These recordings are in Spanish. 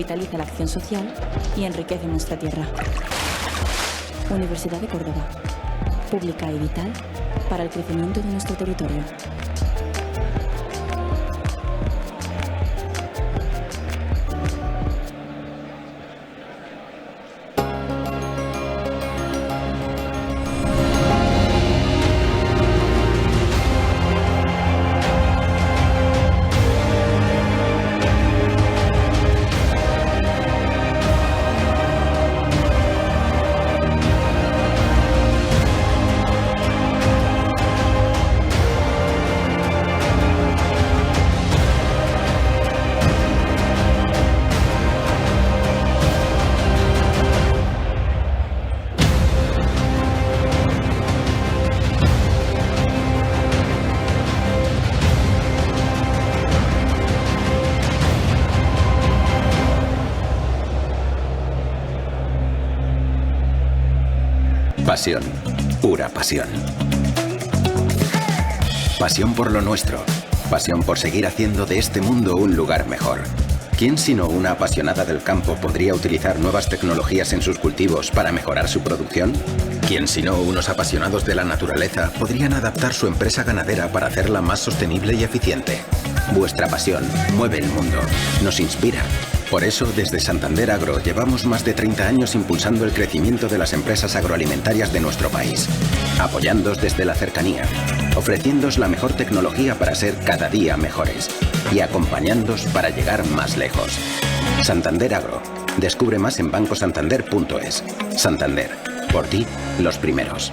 revitaliza la acción social y enriquece nuestra tierra. Universidad de Córdoba. Pública y vital para el crecimiento de nuestro territorio. Pasión, pura pasión. Pasión por lo nuestro. Pasión por seguir haciendo de este mundo un lugar mejor. ¿Quién sino una apasionada del campo podría utilizar nuevas tecnologías en sus cultivos para mejorar su producción? ¿Quién sino unos apasionados de la naturaleza podrían adaptar su empresa ganadera para hacerla más sostenible y eficiente? Vuestra pasión mueve el mundo, nos inspira. Por eso, desde Santander Agro llevamos más de 30 años impulsando el crecimiento de las empresas agroalimentarias de nuestro país, apoyándoos desde la cercanía, ofreciéndoos la mejor tecnología para ser cada día mejores y acompañándoos para llegar más lejos. Santander Agro. Descubre más en bancosantander.es. Santander. Por ti, los primeros.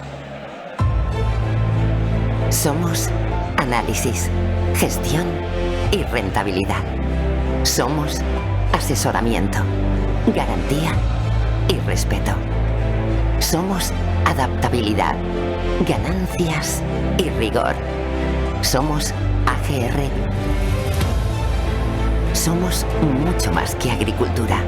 Somos análisis, gestión y rentabilidad. Somos asesoramiento, garantía y respeto. Somos adaptabilidad, ganancias y rigor. Somos AGR. Somos mucho más que agricultura.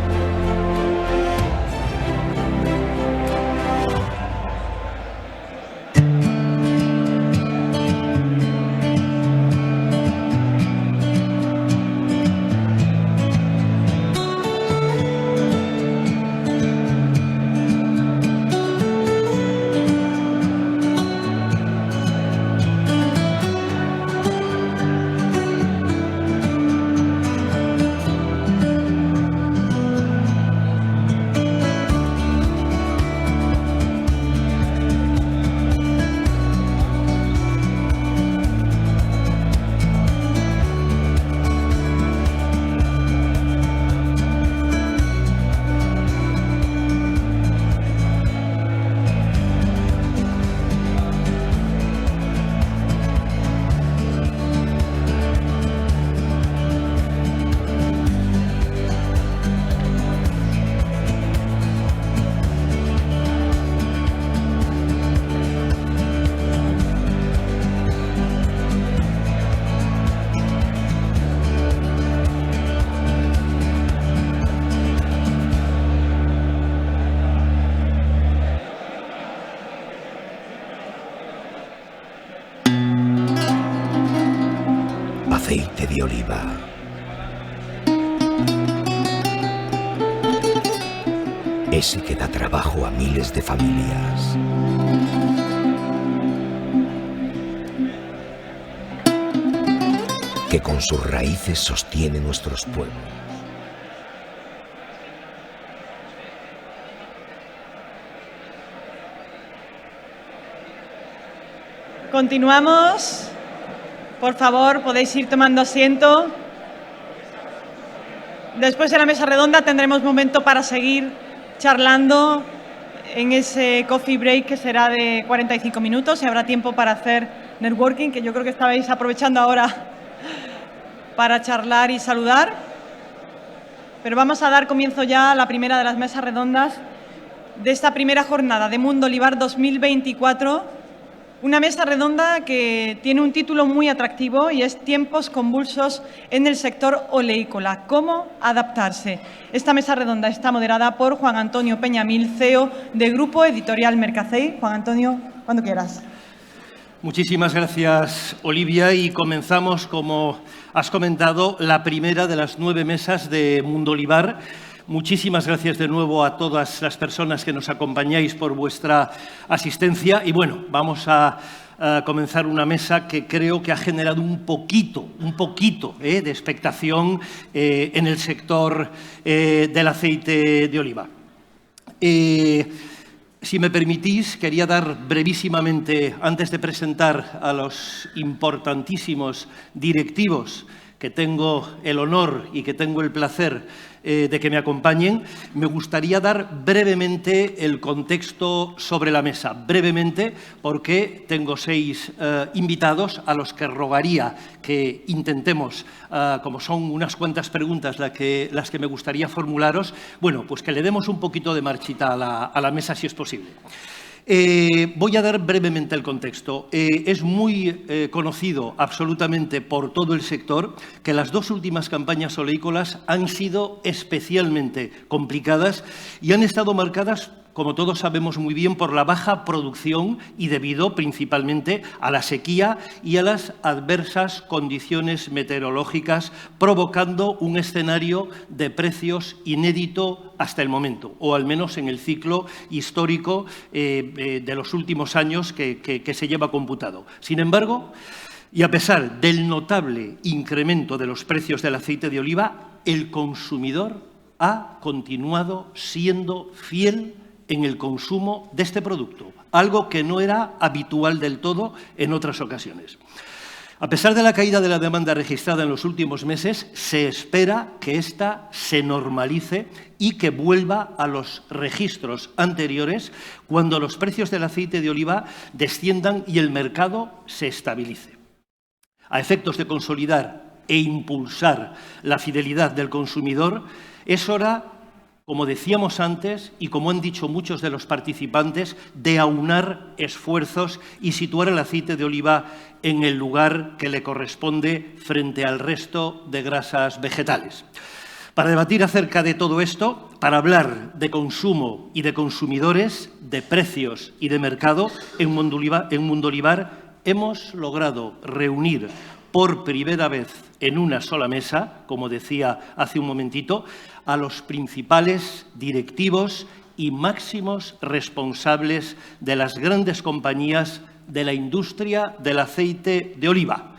Aceite de oliva. Ese que da trabajo a miles de familias. Que con sus raíces sostiene nuestros pueblos. Continuamos. Por favor, podéis ir tomando asiento. Después de la mesa redonda tendremos momento para seguir charlando en ese coffee break que será de 45 minutos y habrá tiempo para hacer networking, que yo creo que estabais aprovechando ahora para charlar y saludar. Pero vamos a dar comienzo ya a la primera de las mesas redondas de esta primera jornada de Mundo Olivar 2024. Una mesa redonda que tiene un título muy atractivo y es Tiempos convulsos en el sector oleícola. ¿Cómo adaptarse? Esta mesa redonda está moderada por Juan Antonio Peñamil, CEO de Grupo Editorial Mercacei. Juan Antonio, cuando quieras. Muchísimas gracias, Olivia, y comenzamos, como has comentado, la primera de las 9 mesas de Mundo Olivar, muchísimas gracias de nuevo a todas las personas que nos acompañáis por vuestra asistencia. Y bueno, vamos a comenzar una mesa que creo que ha generado un poquito de expectación en el sector del aceite de oliva. Si me permitís, quería dar brevísimamente, antes de presentar a los importantísimos directivos que tengo el honor y que tengo el placer de que me acompañen, me gustaría dar brevemente el contexto sobre la mesa. Brevemente, porque tengo 6 invitados a los que rogaría que intentemos, como son unas cuantas preguntas las que me gustaría formularos, bueno, pues que le demos un poquito de marchita a la mesa si es posible. Voy a dar brevemente el contexto. Es muy conocido absolutamente por todo el sector que las 2 últimas campañas oleícolas han sido especialmente complicadas y han estado marcadas, como todos sabemos muy bien, por la baja producción y debido principalmente a la sequía y a las adversas condiciones meteorológicas, provocando un escenario de precios inédito hasta el momento, o al menos en el ciclo histórico de los últimos años que se lleva computado. Sin embargo, y a pesar del notable incremento de los precios del aceite de oliva, el consumidor ha continuado siendo fiel en el consumo de este producto, algo que no era habitual del todo en otras ocasiones. A pesar de la caída de la demanda registrada en los últimos meses, se espera que ésta se normalice y que vuelva a los registros anteriores cuando los precios del aceite de oliva desciendan y el mercado se estabilice. A efectos de consolidar e impulsar la fidelidad del consumidor, es hora, como decíamos antes y como han dicho muchos de los participantes, de aunar esfuerzos y situar el aceite de oliva en el lugar que le corresponde frente al resto de grasas vegetales. Para debatir acerca de todo esto, para hablar de consumo y de consumidores, de precios y de mercado en Mundo Olivar, hemos logrado reunir por primera vez en una sola mesa, como decía hace un momentito, a los principales directivos y máximos responsables de las grandes compañías de la industria del aceite de oliva.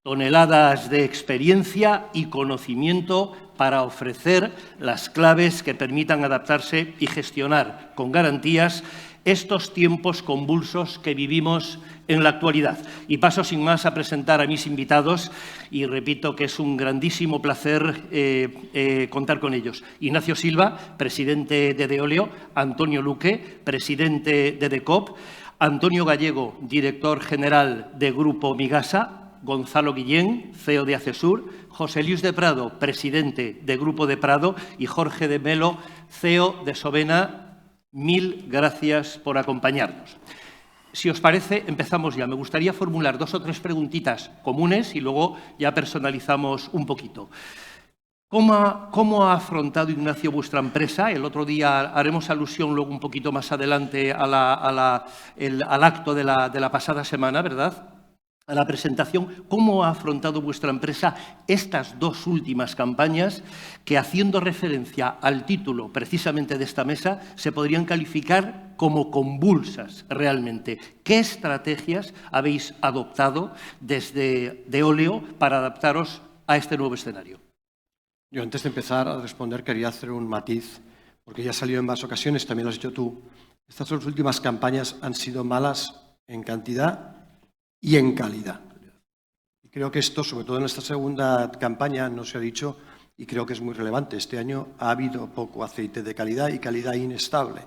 Toneladas de experiencia y conocimiento para ofrecer las claves que permitan adaptarse y gestionar con garantías estos tiempos convulsos que vivimos en la actualidad. Y paso sin más a presentar a mis invitados y repito que es un grandísimo placer contar con ellos. Ignacio Silva, presidente de Deoleo, Antonio Luque, presidente de DECOP, Antonio Gallego, director general de Grupo Migasa, Gonzalo Guillén, CEO de Acesur, José Luis de Prado, presidente de Grupo de Prado y Jorge de Melo, CEO de Sovena. Mil gracias por acompañarnos. Si os parece, empezamos ya. Me gustaría formular 2 o 3 preguntitas comunes y luego ya personalizamos un poquito. ¿Cómo ha afrontado, Ignacio, vuestra empresa? El otro día haremos alusión luego un poquito más adelante al acto de la pasada semana, ¿verdad?, a la presentación. ¿Cómo ha afrontado vuestra empresa estas 2 últimas campañas que, haciendo referencia al título precisamente de esta mesa, se podrían calificar como convulsas realmente? ¿Qué estrategias habéis adoptado desde Deoleo para adaptaros a este nuevo escenario? Yo, antes de empezar a responder, quería hacer un matiz, porque ya ha salido en más ocasiones, también lo has dicho tú. Estas 2 últimas campañas han sido malas en cantidad y en calidad. Y creo que esto, sobre todo en esta segunda campaña, no se ha dicho y creo que es muy relevante. Este año ha habido poco aceite de calidad y calidad inestable.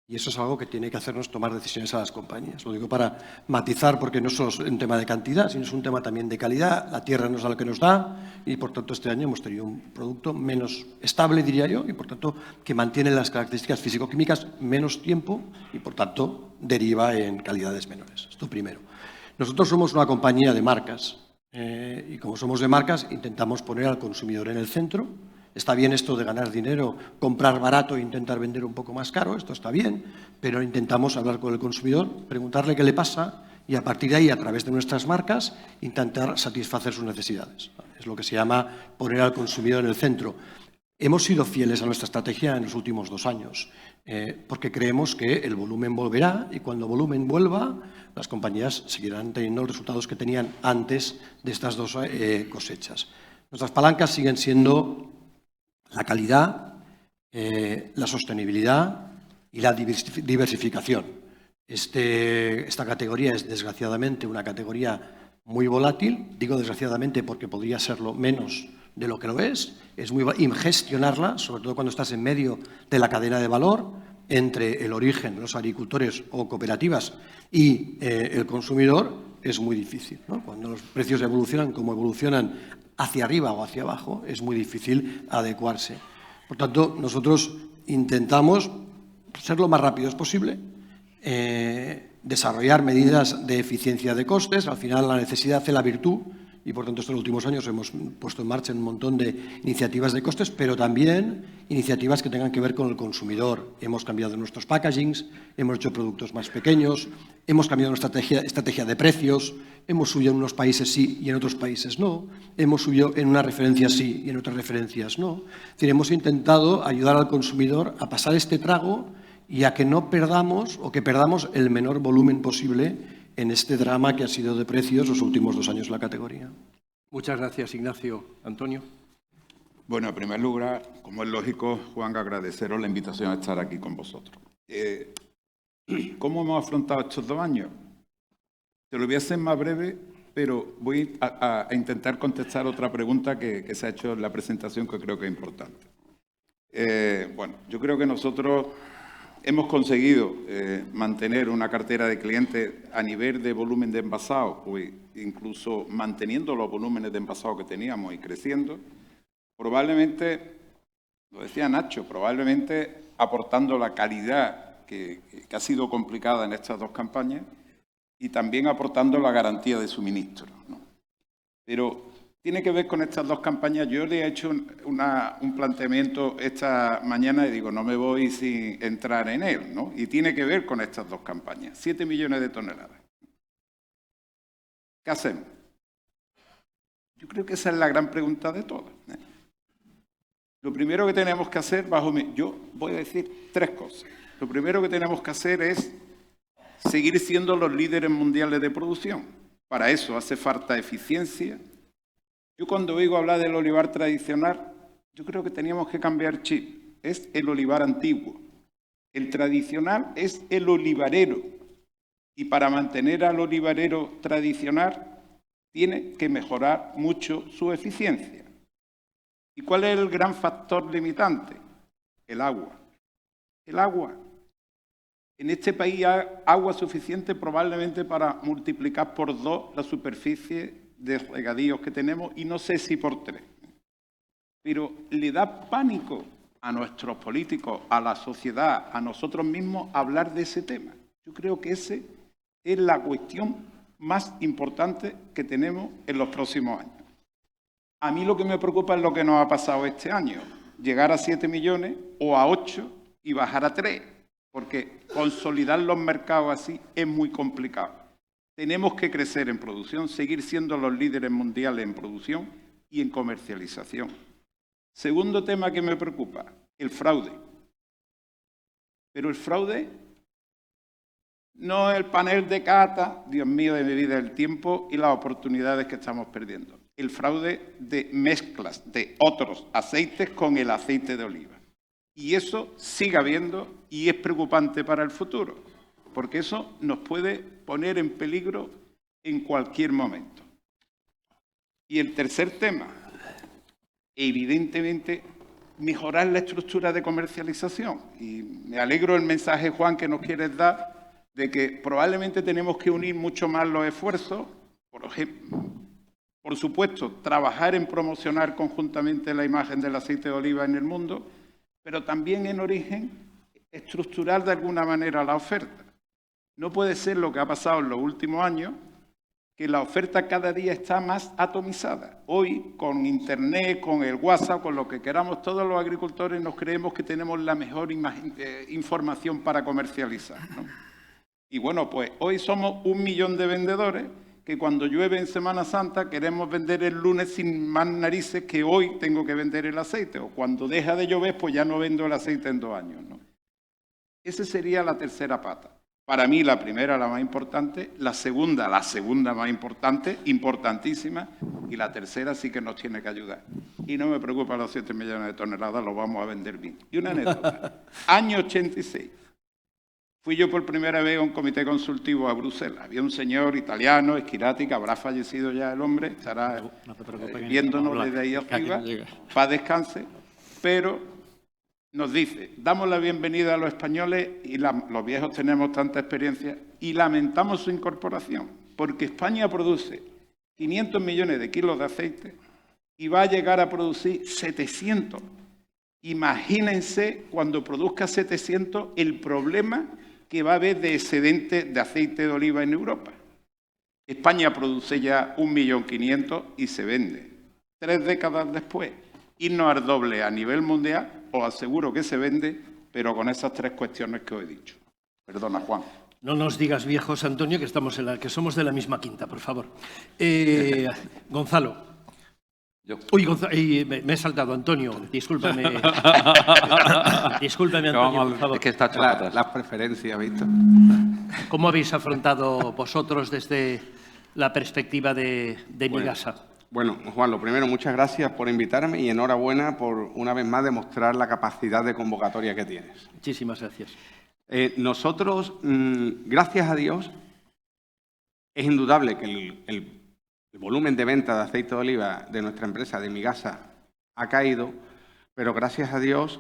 Y eso es algo que tiene que hacernos tomar decisiones a las compañías. Lo digo para matizar, porque no solo es un tema de cantidad, sino es un tema también de calidad. La tierra nos da lo que nos da y, por tanto, este año hemos tenido un producto menos estable, diría yo, y, por tanto, que mantiene las características físico-químicas menos tiempo y, por tanto, deriva en calidades menores. Esto primero. Nosotros somos una compañía de marcas y, como somos de marcas, intentamos poner al consumidor en el centro. Está bien esto de ganar dinero, comprar barato e intentar vender un poco más caro, esto está bien, pero intentamos hablar con el consumidor, preguntarle qué le pasa y, a partir de ahí, a través de nuestras marcas, intentar satisfacer sus necesidades. Es lo que se llama poner al consumidor en el centro. Hemos sido fieles a nuestra estrategia en los últimos 2 años, porque creemos que el volumen volverá y cuando el volumen vuelva, las compañías seguirán teniendo los resultados que tenían antes de estas 2 cosechas. Nuestras palancas siguen siendo la calidad, la sostenibilidad y la diversificación. Esta categoría es, desgraciadamente, una categoría muy volátil. Digo desgraciadamente porque podría serlo menos de lo que lo es. Es muy y gestionarla, sobre todo cuando estás en medio de la cadena de valor, entre el origen, los agricultores o cooperativas y el consumidor, es muy difícil, ¿no? Cuando los precios evolucionan como evolucionan hacia arriba o hacia abajo, es muy difícil adecuarse. Por tanto, nosotros intentamos ser lo más rápidos posible, desarrollar medidas de eficiencia de costes. Al final, la necesidad hace la virtud y, por tanto, estos últimos años hemos puesto en marcha un montón de iniciativas de costes, pero también iniciativas que tengan que ver con el consumidor. Hemos cambiado nuestros packagings, hemos hecho productos más pequeños, hemos cambiado nuestra estrategia de precios, hemos subido en unos países sí y en otros países no, hemos subido en unas referencias sí y en otras referencias no. Es decir, hemos intentado ayudar al consumidor a pasar este trago y a que no perdamos o que perdamos el menor volumen posible en este drama que ha sido de precios los últimos 2 años en la categoría. Muchas gracias, Ignacio. Antonio. Bueno, en primer lugar, como es lógico, Juan, agradeceros la invitación a estar aquí con vosotros. ¿Cómo hemos afrontado estos 2 años? Te lo voy a hacer más breve, pero voy a intentar contestar otra pregunta que se ha hecho en la presentación que creo que es importante. Bueno, yo creo que nosotros hemos conseguido mantener una cartera de clientes a nivel de volumen de envasado, pues incluso manteniendo los volúmenes de envasado que teníamos y creciendo, probablemente, lo decía Nacho, probablemente aportando la calidad que ha sido complicada en estas 2 campañas y también aportando la garantía de suministro, ¿no? Pero tiene que ver con estas 2 campañas. Yo le he hecho un planteamiento esta mañana y digo, no me voy sin entrar en él, ¿no? Y tiene que ver con estas 2 campañas. 7 millones de toneladas. ¿Qué hacemos? Yo creo que esa es la gran pregunta de todas, ¿eh? Lo primero que tenemos que hacer, yo voy a decir 3 cosas. Lo primero que tenemos que hacer es seguir siendo los líderes mundiales de producción. Para eso hace falta eficiencia. Yo cuando oigo hablar del olivar tradicional, yo creo que teníamos que cambiar chip. Es el olivar antiguo. El tradicional es el olivarero. Y para mantener al olivarero tradicional, tiene que mejorar mucho su eficiencia. ¿Y cuál es el gran factor limitante? El agua. El agua. En este país hay agua suficiente probablemente para multiplicar por 2 la superficie de regadíos que tenemos y no sé si por 3. Pero le da pánico a nuestros políticos, a la sociedad, a nosotros mismos hablar de ese tema. Yo creo que esa es la cuestión más importante que tenemos en los próximos años. A mí lo que me preocupa es lo que nos ha pasado este año. Llegar a 7 millones o a 8 y bajar a 3. Porque consolidar los mercados así es muy complicado. Tenemos que crecer en producción, seguir siendo los líderes mundiales en producción y en comercialización. Segundo tema que me preocupa, el fraude. Pero el fraude no es el panel de cata, Dios mío de mi vida, el tiempo y las oportunidades que estamos perdiendo. El fraude de mezclas de otros aceites con el aceite de oliva. Y eso sigue habiendo y es preocupante para el futuro, porque eso nos puede poner en peligro en cualquier momento. Y el tercer tema, evidentemente, mejorar la estructura de comercialización. Y me alegro el mensaje, Juan, que nos quieres dar, de que probablemente tenemos que unir mucho más los esfuerzos. Por supuesto, trabajar en promocionar conjuntamente la imagen del aceite de oliva en el mundo, pero también en origen estructurar de alguna manera la oferta. No puede ser lo que ha pasado en los últimos años, que la oferta cada día está más atomizada. Hoy, con Internet, con el WhatsApp, con lo que queramos, todos los agricultores nos creemos que tenemos la mejor información para comercializar, ¿no? Y bueno, pues hoy somos 1 millón de vendedores que cuando llueve en Semana Santa queremos vender el lunes sin más narices que hoy tengo que vender el aceite, o cuando deja de llover pues ya no vendo el aceite en 2 años, ¿no? Esa sería la tercera pata. Para mí la primera, la más importante, la segunda más importante, importantísima, y la tercera sí que nos tiene que ayudar. Y no me preocupa los 7 millones de toneladas, los vamos a vender bien. Y una anécdota. Año 86. Fui yo por primera vez a un comité consultivo a Bruselas. Había un señor italiano, Schirati, que habrá fallecido ya el hombre, estará viéndonos desde ahí arriba, paz descanse, pero nos dice, damos la bienvenida a los españoles y los viejos tenemos tanta experiencia y lamentamos su incorporación, porque España produce 500 millones de kilos de aceite y va a llegar a producir 700. Imagínense cuando produzca 700 el problema que va a haber de excedente de aceite de oliva en Europa. España produce ya 1.500.000 y se vende. 3 décadas después, irnos al doble a nivel mundial, os aseguro que se vende, pero con esas 3 cuestiones que os he dicho. Perdona, Juan. No nos digas viejos, Antonio, que somos de la misma quinta, por favor. Gonzalo. Uy, me he saltado, Antonio, discúlpame. Discúlpame, Antonio, por favor. Es que está hecho las preferencias, ¿visto? ¿Cómo habéis afrontado vosotros desde la perspectiva de Migasa? Bueno, Juan, lo primero, muchas gracias por invitarme y enhorabuena por una vez más demostrar la capacidad de convocatoria que tienes. Muchísimas gracias. Nosotros, gracias a Dios, es indudable que el volumen de venta de aceite de oliva de nuestra empresa, de Migasa, ha caído, pero gracias a Dios,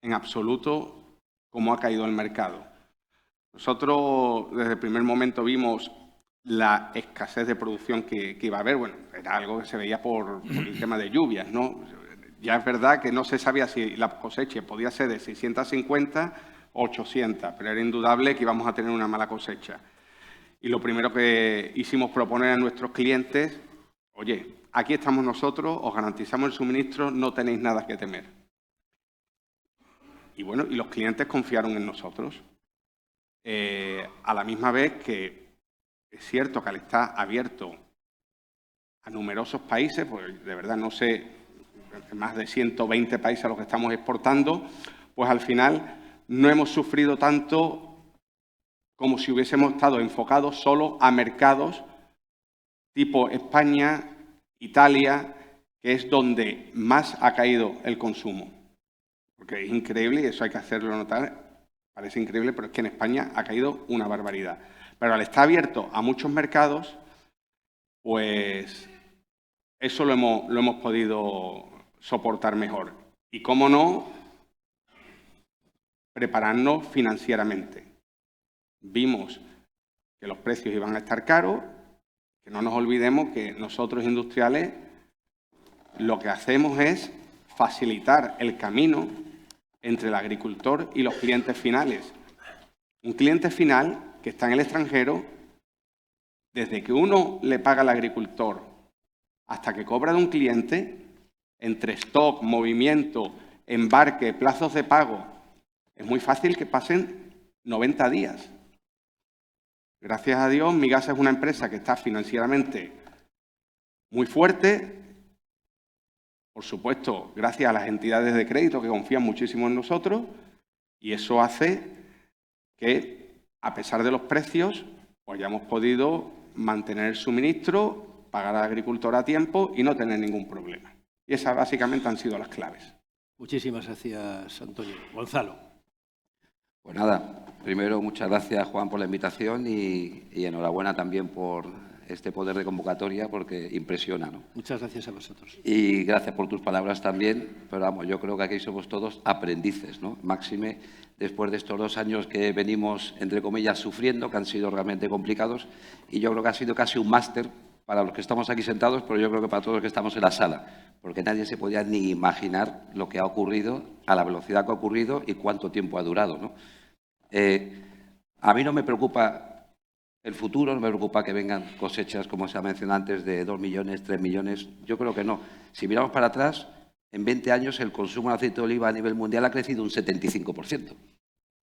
en absoluto, cómo ha caído el mercado. Nosotros, desde el primer momento, vimos la escasez de producción que iba a haber. Bueno, era algo que se veía por el tema de lluvias, ¿no? Ya es verdad que no se sabía si la cosecha podía ser de 650 o 800, pero era indudable que íbamos a tener una mala cosecha. Y lo primero que hicimos proponer a nuestros clientes, oye, aquí estamos nosotros, os garantizamos el suministro, no tenéis nada que temer. Y bueno, y los clientes confiaron en nosotros. A la misma vez que es cierto que al estar abierto a numerosos países, pues de verdad no sé, más de 120 países a los que estamos exportando, pues al final no hemos sufrido tanto como si hubiésemos estado enfocados solo a mercados tipo España, Italia, que es donde más ha caído el consumo. Porque es increíble, y eso hay que hacerlo notar, parece increíble, pero es que en España ha caído una barbaridad. Pero al estar abierto a muchos mercados, pues eso lo hemos podido soportar mejor. Y cómo no, prepararnos financieramente. Vimos que los precios iban a estar caros, que no nos olvidemos que nosotros industriales lo que hacemos es facilitar el camino entre el agricultor y los clientes finales. Un cliente final que está en el extranjero, desde que uno le paga al agricultor hasta que cobra de un cliente, entre stock, movimiento, embarque, plazos de pago, es muy fácil que pasen 90 días. Gracias a Dios, Migasa es una empresa que está financieramente muy fuerte. Por supuesto, gracias a las entidades de crédito que confían muchísimo en nosotros, y eso hace que, a pesar de los precios, pues hayamos podido mantener el suministro, pagar al agricultor a tiempo y no tener ningún problema. Y esas básicamente han sido las claves. Muchísimas gracias, Antonio. Gonzalo. Pues nada, primero muchas gracias, Juan, por la invitación y enhorabuena también por este poder de convocatoria porque impresiona, ¿no? Muchas gracias a vosotros. Y gracias por tus palabras también, pero vamos, yo creo que aquí somos todos aprendices, ¿no? Máxime, después de estos 2 años que venimos, entre comillas, sufriendo, que han sido realmente complicados, y yo creo que ha sido casi un máster para los que estamos aquí sentados, pero yo creo que para todos los que estamos en la sala, porque nadie se podía ni imaginar lo que ha ocurrido, a la velocidad que ha ocurrido y cuánto tiempo ha durado, ¿no? A mí no me preocupa el futuro, no me preocupa que vengan cosechas, como se ha mencionado antes, de 2 millones, 3 millones. Yo creo que no. Si miramos para atrás, en 20 años el consumo de aceite de oliva a nivel mundial ha crecido un 75%.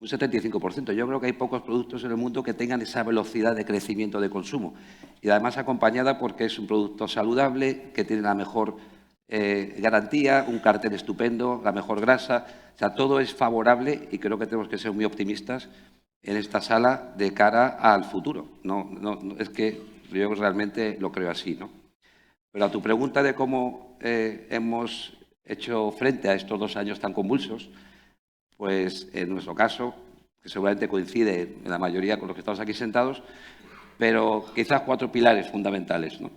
Un 75%. Yo creo que hay pocos productos en el mundo que tengan esa velocidad de crecimiento de consumo. Y además acompañada porque es un producto saludable, que tiene la mejor garantía, un cartel estupendo, la mejor grasa. O sea, todo es favorable y creo que tenemos que ser muy optimistas en esta sala de cara al futuro. Es que yo realmente lo creo así, ¿no? Pero a tu pregunta de cómo hemos hecho frente a estos 2 años tan convulsos, pues en nuestro caso, que seguramente coincide en la mayoría con los que estamos aquí sentados, pero quizás 4 pilares fundamentales, ¿no?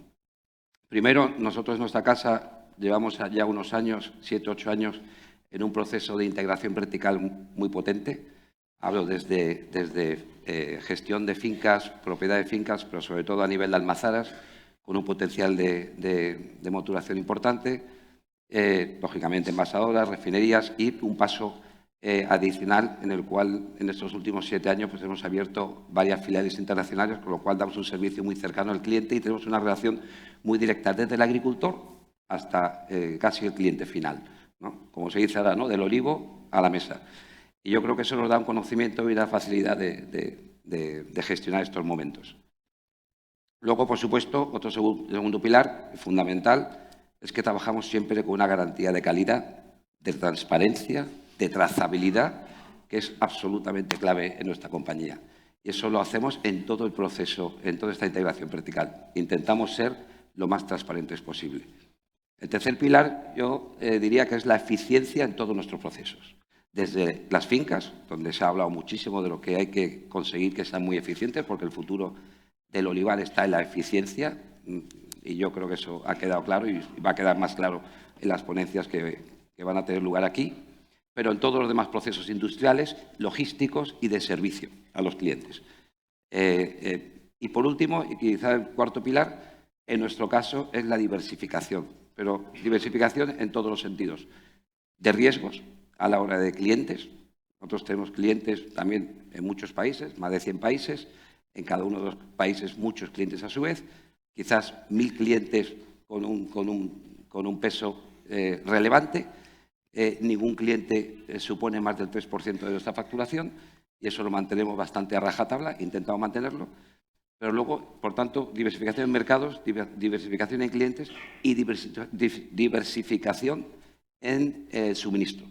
Primero, nosotros en nuestra casa llevamos ya unos años, 7, 8 años, en un proceso de integración vertical muy potente. Hablo desde gestión de fincas, propiedad de fincas, pero sobre todo a nivel de almazaras, con un potencial de maturación importante, lógicamente envasadoras, refinerías y un paso adicional en el cual en estos últimos 7 años pues, hemos abierto varias filiales internacionales, con lo cual damos un servicio muy cercano al cliente y tenemos una relación muy directa desde el agricultor hasta casi el cliente final, ¿no? Como se dice ahora, ¿no? Del olivo a la mesa. Y yo creo que eso nos da un conocimiento y una facilidad de gestionar estos momentos. Luego, por supuesto, otro segundo pilar fundamental es que trabajamos siempre con una garantía de calidad, de transparencia, de trazabilidad, que es absolutamente clave en nuestra compañía. Y eso lo hacemos en todo el proceso, en toda esta integración vertical. Intentamos ser lo más transparentes posible. El tercer pilar, yo diría que es la eficiencia en todos nuestros procesos. Desde las fincas, donde se ha hablado muchísimo de lo que hay que conseguir que sean muy eficientes, porque el futuro del olivar está en la eficiencia, y yo creo que eso ha quedado claro y va a quedar más claro en las ponencias que van a tener lugar aquí, pero en todos los demás procesos industriales, logísticos y de servicio a los clientes. Y por último, y quizá el cuarto pilar, en nuestro caso es la diversificación, pero diversificación en todos los sentidos, de riesgos a la hora de clientes. Nosotros tenemos clientes también en muchos países, más de 100 países, en cada uno de los países muchos clientes a su vez, quizás 1000 clientes con un peso relevante. Ningún cliente supone más del 3% de nuestra facturación y eso lo mantenemos bastante a rajatabla, intentamos mantenerlo. Pero luego, por tanto, diversificación en mercados, diversificación en clientes y diversificación en suministro.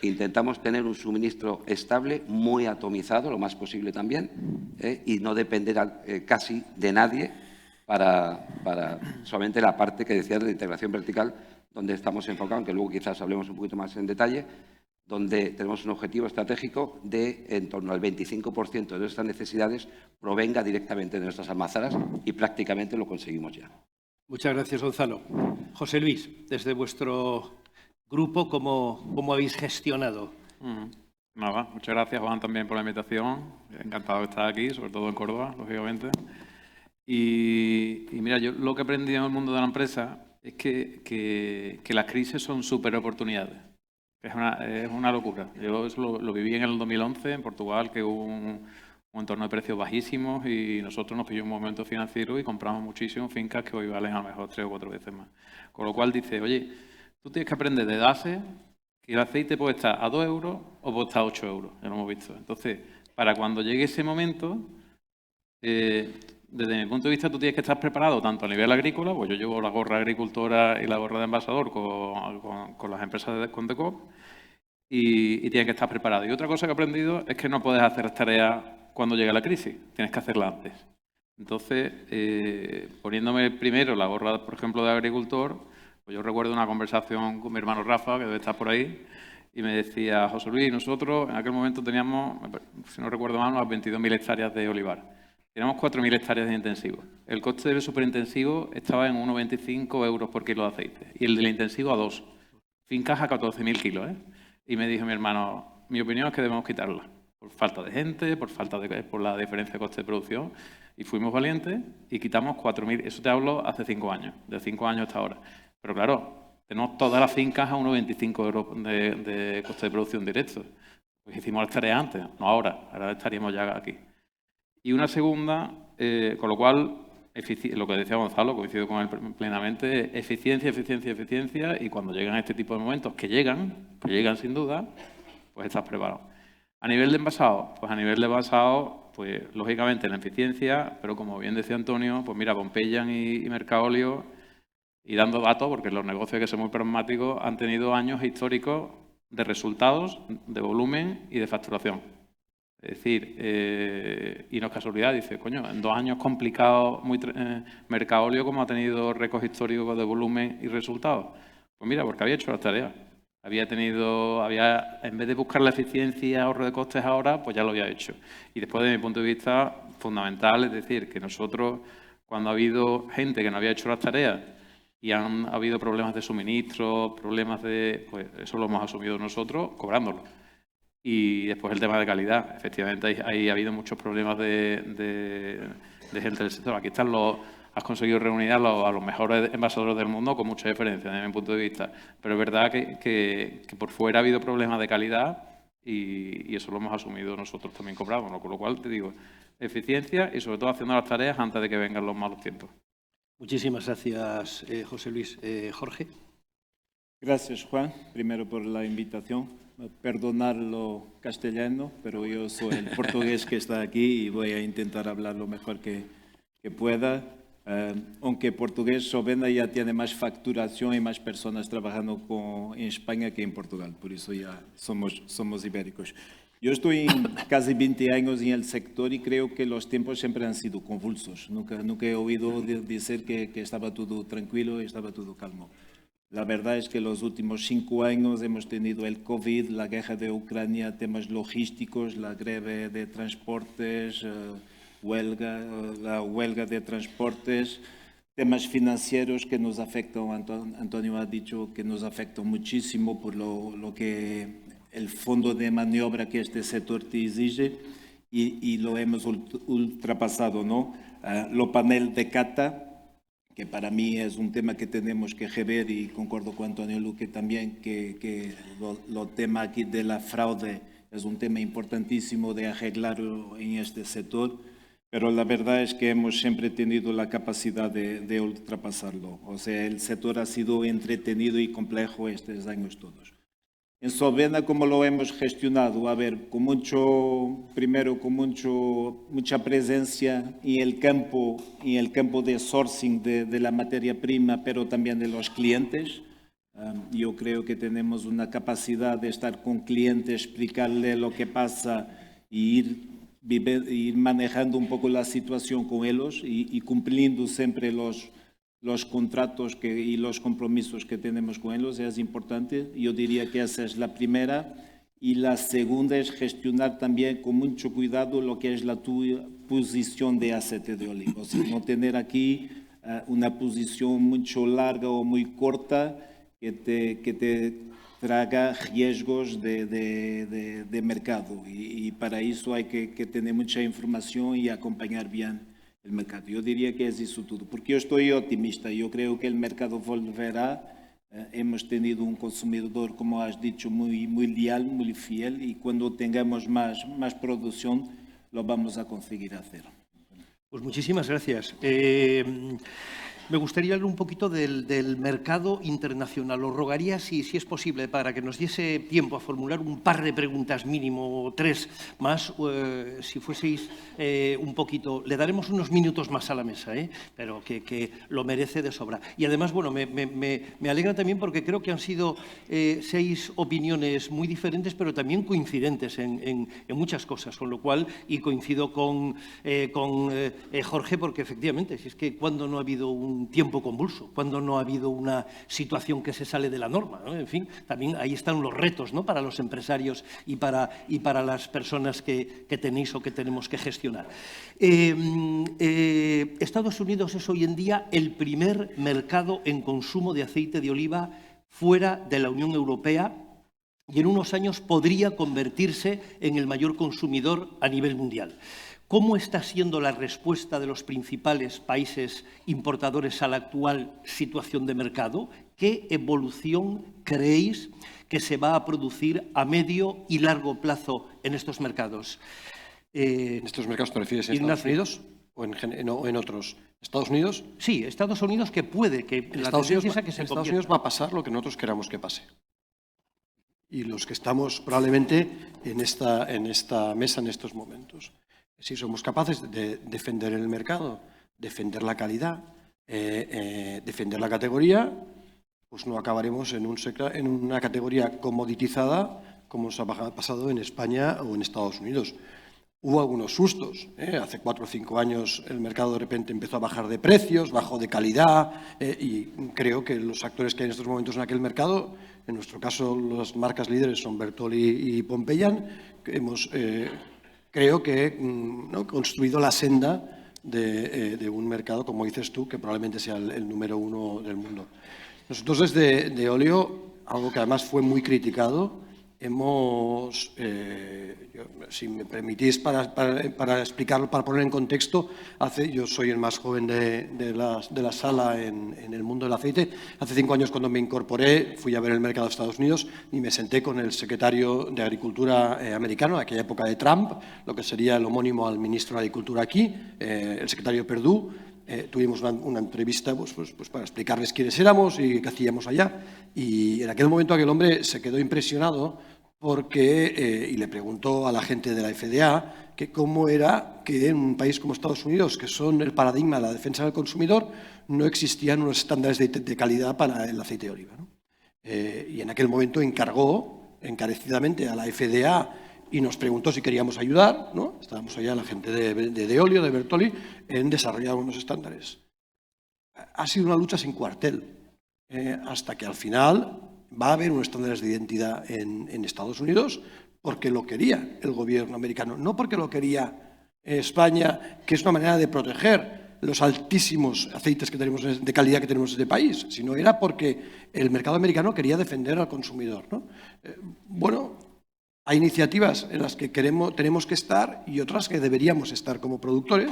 Intentamos tener un suministro estable, muy atomizado, lo más posible también, y no depender casi de nadie para solamente la parte que decía de la integración vertical, donde estamos enfocados, aunque luego quizás hablemos un poquito más en detalle, donde tenemos un objetivo estratégico de en torno al 25% de nuestras necesidades provenga directamente de nuestras almazaras y prácticamente lo conseguimos ya. Muchas gracias, Gonzalo. José Luis, desde vuestro grupo, ¿cómo habéis gestionado? Nada, muchas gracias, Juan, también por la invitación. Encantado de estar aquí, sobre todo en Córdoba, lógicamente. Y mira, yo lo que he aprendido en el mundo de la empresa es que las crisis son súper oportunidades. Es una locura. Yo eso lo viví en el 2011 en Portugal, que hubo un entorno de precios bajísimos y nosotros nos pilló un momento financiero y compramos muchísimas fincas que hoy valen a lo mejor 3 o 4 veces más. Con lo cual dice, oye, tú tienes que aprender de DASE que el aceite puede estar a 2 euros o puede estar a 8 euros, ya lo hemos visto. Entonces, para cuando llegue ese momento, desde mi punto de vista, tú tienes que estar preparado tanto a nivel agrícola, pues yo llevo la gorra agricultora y la gorra de envasador con las empresas de Descontecop, y tienes que estar preparado. Y otra cosa que he aprendido es que no puedes hacer tareas cuando llegue la crisis, tienes que hacerla antes. Entonces, poniéndome primero la gorra, por ejemplo, de agricultor, pues yo recuerdo una conversación con mi hermano Rafa, que debe estar por ahí, y me decía, José Luis, nosotros en aquel momento teníamos, si no recuerdo mal, unas 22.000 hectáreas de olivar. Teníamos 4.000 hectáreas de intensivo. El coste del superintensivo estaba en 1,25 euros por kilo de aceite y el del intensivo a 2. Fincas a 14.000 kilos, ¿eh? Y me dijo mi hermano, mi opinión es que debemos quitarla. Por falta de gente, por la diferencia de coste de producción. Y fuimos valientes y quitamos 4.000. Eso te hablo hace 5 años, de 5 años hasta ahora. Pero claro, tenemos todas las fincas a 1,25 euros de coste de producción directo. Pues hicimos las tareas antes, no ahora. Ahora estaríamos ya aquí. Y una segunda, con lo cual, lo que decía Gonzalo, coincido con él plenamente, eficiencia, eficiencia, eficiencia, y cuando llegan este tipo de momentos, que llegan sin duda, pues estás preparado. A nivel de envasado, pues a nivel de envasado, pues lógicamente la eficiencia, pero como bien decía Antonio, pues mira, Pompeian y Mercaolio, y dando datos, porque los negocios hay que ser muy pragmáticos, han tenido años históricos de resultados, de volumen y de facturación. Es decir, y no es casualidad, dice, coño, en 2 años complicados, Mercaolio, ¿cómo ha tenido récords históricos de volumen y resultados? Pues mira, porque había hecho las tareas. En vez de buscar la eficiencia, ahorro de costes ahora, pues ya lo había hecho. Y después, de mi punto de vista, fundamental, es decir, que nosotros, cuando ha habido gente que no había hecho las tareas y han habido problemas de suministro, problemas de... pues eso lo hemos asumido nosotros, cobrándolo. Y después el tema de calidad. Efectivamente, ha habido muchos problemas de gente del sector. Aquí están has conseguido reunir a los mejores envasadores del mundo con mucha diferencia, desde mi punto de vista. Pero es verdad que por fuera ha habido problemas de calidad y eso lo hemos asumido nosotros también cobramos. Con lo cual, te digo, eficiencia y sobre todo haciendo las tareas antes de que vengan los malos tiempos. Muchísimas gracias, José Luis. Jorge. Gracias, Juan, primero por la invitación. Perdonar lo castellano, pero yo soy el portugués que está aquí y voy a intentar hablar lo mejor que pueda. Aunque portugués Sovena ya tiene más facturación y más personas trabajando en España que en Portugal, por eso ya somos ibéricos. Yo estoy casi 20 años en el sector y creo que los tiempos siempre han sido convulsos. Nunca he oído decir que estaba todo tranquilo y estaba todo calmo. La verdad es que los últimos 5 años hemos tenido el COVID, la guerra de Ucrania, temas logísticos, la greve de transportes, la huelga de transportes, temas financieros que nos afectan. Antonio ha dicho que nos afectan muchísimo por lo que el fondo de maniobra que este sector te exige y lo hemos ultrapasado, ¿no? Lo panel de cata, que para mí es un tema que tenemos que rever y concuerdo con Antonio Luque también, que lo tema aquí de la fraude es un tema importantísimo de arreglarlo en este sector, pero la verdad es que hemos siempre tenido la capacidad de ultrapasarlo. O sea, el sector ha sido entretenido y complejo estos años todos. En Sovena, ¿cómo lo hemos gestionado? A ver, primero con mucha presencia en el campo de sourcing de la materia prima, pero también de los clientes. Yo creo que tenemos una capacidad de estar con clientes, explicarle lo que pasa y ir manejando un poco la situación con ellos y cumpliendo siempre los contratos y los compromisos que tenemos con ellos es importante. Yo diría que esa es la primera. Y la segunda es gestionar también con mucho cuidado lo que es la posición de aceite de oliva. O sea, no tener aquí una posición mucho larga o muy corta que te traga riesgos de mercado. Y para eso hay que tener mucha información y acompañar bien el mercado. Yo diría que es eso todo, porque yo estoy optimista. Yo creo que el mercado volverá. Hemos tenido un consumidor, como has dicho, muy leal, muy fiel, y cuando tengamos más producción lo vamos a conseguir hacer. Pues muchísimas gracias. Me gustaría hablar un poquito del mercado internacional. Os rogaría, si es posible, para que nos diese tiempo a formular un par de preguntas mínimo, 3 más, si fueseis un poquito... Le daremos unos minutos más a la mesa, pero que lo merece de sobra. Y además, bueno, me alegra también porque creo que han sido 6 opiniones muy diferentes, pero también coincidentes en muchas cosas, con lo cual, y coincido con Jorge, porque efectivamente, si es que cuando no ha habido un tiempo convulso, cuando no ha habido una situación que se sale de la norma, ¿no? En fin, también ahí están los retos, ¿no?, para los empresarios y para las personas que tenéis o que tenemos que gestionar. Estados Unidos es hoy en día el primer mercado en consumo de aceite de oliva fuera de la Unión Europea y en unos años podría convertirse en el mayor consumidor a nivel mundial. ¿Cómo está siendo la respuesta de los principales países importadores a la actual situación de mercado? ¿Qué evolución creéis que se va a producir a medio y largo plazo en estos mercados? ¿En estos mercados te refieres a Estados Unidos o en otros? ¿Estados Unidos? Sí, Estados Unidos, que puede que la tendencia sea que se Estados Unidos va a pasar lo que nosotros queramos que pase. Y los que estamos probablemente en esta mesa en estos momentos. Si somos capaces de defender el mercado, defender la calidad, defender la categoría, pues no acabaremos en una categoría comoditizada como nos ha pasado en España o en Estados Unidos. Hubo algunos sustos. Hace 4 o 5 años el mercado de repente empezó a bajar de precios, bajó de calidad y creo que los actores que hay en estos momentos en aquel mercado, en nuestro caso las marcas líderes son Bertolli y Pompeian, hemos, creo que construido la senda de un mercado, como dices tú, que probablemente sea el número 1 del mundo. Nosotros desde de Olio, algo que además fue muy criticado, hemos, si me permitís para explicarlo, para poner en contexto, yo soy el más joven de la sala en el mundo del aceite. Hace 5 años cuando me incorporé fui a ver el mercado de Estados Unidos y me senté con el secretario de Agricultura americano, en aquella época de Trump, lo que sería el homónimo al ministro de Agricultura aquí, el secretario Perdue. Tuvimos una entrevista pues para explicarles quiénes éramos y qué hacíamos allá. Y en aquel momento aquel hombre se quedó impresionado porque, y le preguntó a la gente de la FDA que cómo era que en un país como Estados Unidos, que son el paradigma de la defensa del consumidor, no existían unos estándares de calidad para el aceite de oliva, ¿no? Y en aquel momento encargó encarecidamente a la FDA y nos preguntó si queríamos ayudar, ¿no? Estábamos allá la gente de Olio, de Bertolli, en desarrollar unos estándares. Ha sido una lucha sin cuartel, hasta que al final va a haber unos estándares de identidad en Estados Unidos porque lo quería el gobierno americano, no porque lo quería España, que es una manera de proteger los altísimos aceites que tenemos de calidad que tenemos en este país, sino era porque el mercado americano quería defender al consumidor, ¿no? Bueno, hay iniciativas en las que tenemos que estar y otras que deberíamos estar como productores.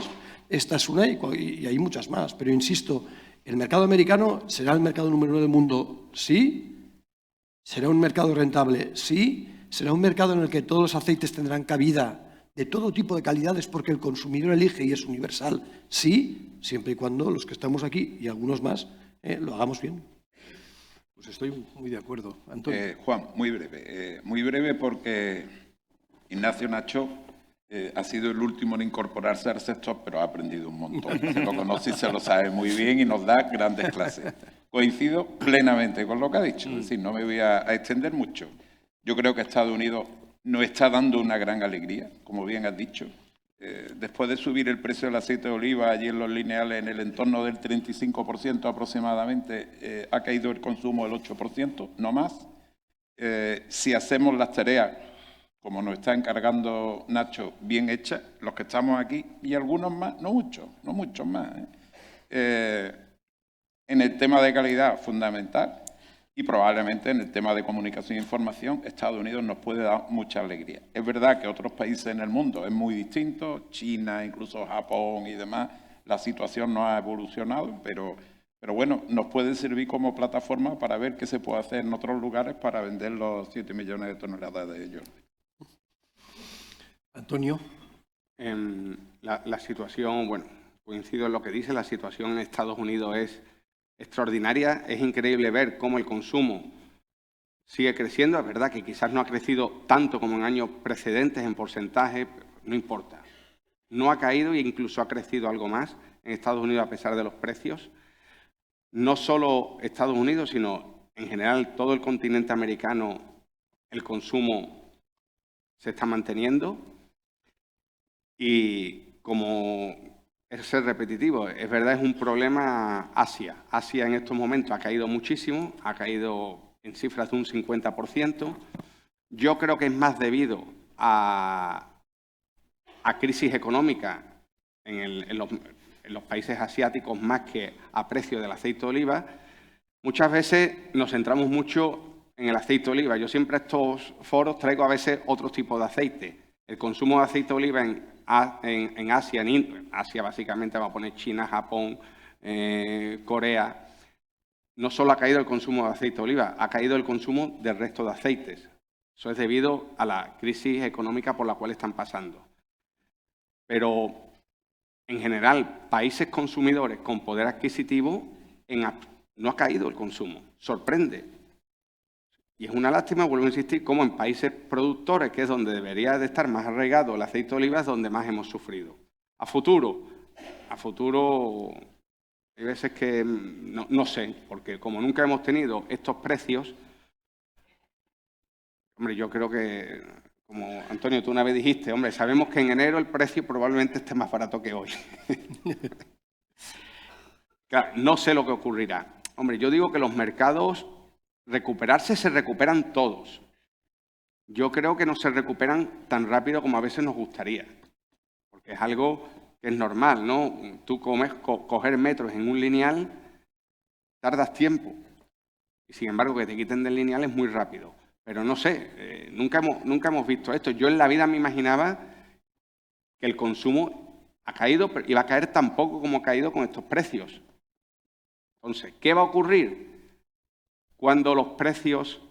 Esta es una y hay muchas más. Pero insisto, ¿el mercado americano será el mercado número 1 del mundo? Sí. ¿Será un mercado rentable? Sí. ¿Será un mercado en el que todos los aceites tendrán cabida de todo tipo de calidades porque el consumidor elige y es universal? Sí, siempre y cuando los que estamos aquí y algunos más lo hagamos bien. Pues estoy muy de acuerdo. Antonio. Juan, muy breve porque Ignacio Nacho ha sido el último en incorporarse al sector, pero ha aprendido un montón. Se lo conoce y se lo sabe muy bien y nos da grandes clases. Coincido plenamente con lo que ha dicho, es decir, no me voy a extender mucho. Yo creo que Estados Unidos nos está dando una gran alegría, como bien has dicho. Después de subir el precio del aceite de oliva, allí en los lineales en el entorno del 35% aproximadamente, ha caído el consumo del 8%, no más. Si hacemos las tareas, como nos está encargando Nacho, bien hechas, los que estamos aquí, y algunos más, no muchos más. En el tema de calidad, fundamental. Y probablemente en el tema de comunicación e información, Estados Unidos nos puede dar mucha alegría. Es verdad que otros países en el mundo es muy distinto, China, incluso Japón y demás, la situación no ha evolucionado, pero bueno, nos puede servir como plataforma para ver qué se puede hacer en otros lugares para vender los 7 millones de toneladas de ellos. Antonio. La situación, bueno, coincido en lo que dice, la situación en Estados Unidos es extraordinaria. Es increíble ver cómo el consumo sigue creciendo. Es verdad que quizás no ha crecido tanto como en años precedentes en porcentaje, pero no importa. No ha caído e incluso ha crecido algo más en Estados Unidos a pesar de los precios. No solo Estados Unidos, sino en general todo el continente americano, el consumo se está manteniendo. Y como es ser repetitivo, es verdad, es un problema Asia. Asia en estos momentos ha caído muchísimo, ha caído en cifras de un 50%. Yo creo que es más debido a crisis económica en los países asiáticos más que a precio del aceite de oliva. Muchas veces nos centramos mucho en el aceite de oliva. Yo siempre a estos foros traigo a veces otros tipos de aceite. El consumo de aceite de oliva en Asia, Asia básicamente va a poner China, Japón, Corea, no solo ha caído el consumo de aceite de oliva, ha caído el consumo del resto de aceites. Eso es debido a la crisis económica por la cual están pasando. Pero, en general, países consumidores con poder adquisitivo, no ha caído el consumo. Sorprende. Y es una lástima, vuelvo a insistir, como en países productores, que es donde debería de estar más arraigado el aceite de oliva, es donde más hemos sufrido. A futuro, hay veces que no sé, porque como nunca hemos tenido estos precios, hombre, yo creo que, como Antonio, tú una vez dijiste, hombre, sabemos que en enero el precio probablemente esté más barato que hoy. Claro, no sé lo que ocurrirá. Hombre, yo digo que los mercados, recuperarse se recuperan todos. Yo creo que no se recuperan tan rápido como a veces nos gustaría, porque es algo que es normal, ¿no? Tú coger metros en un lineal, tardas tiempo, y sin embargo que te quiten del lineal es muy rápido. Pero no sé, nunca hemos visto esto. Yo en la vida me imaginaba que el consumo ha caído, pero iba a caer tan poco como ha caído con estos precios. Entonces, ¿qué va a ocurrir cuando los precios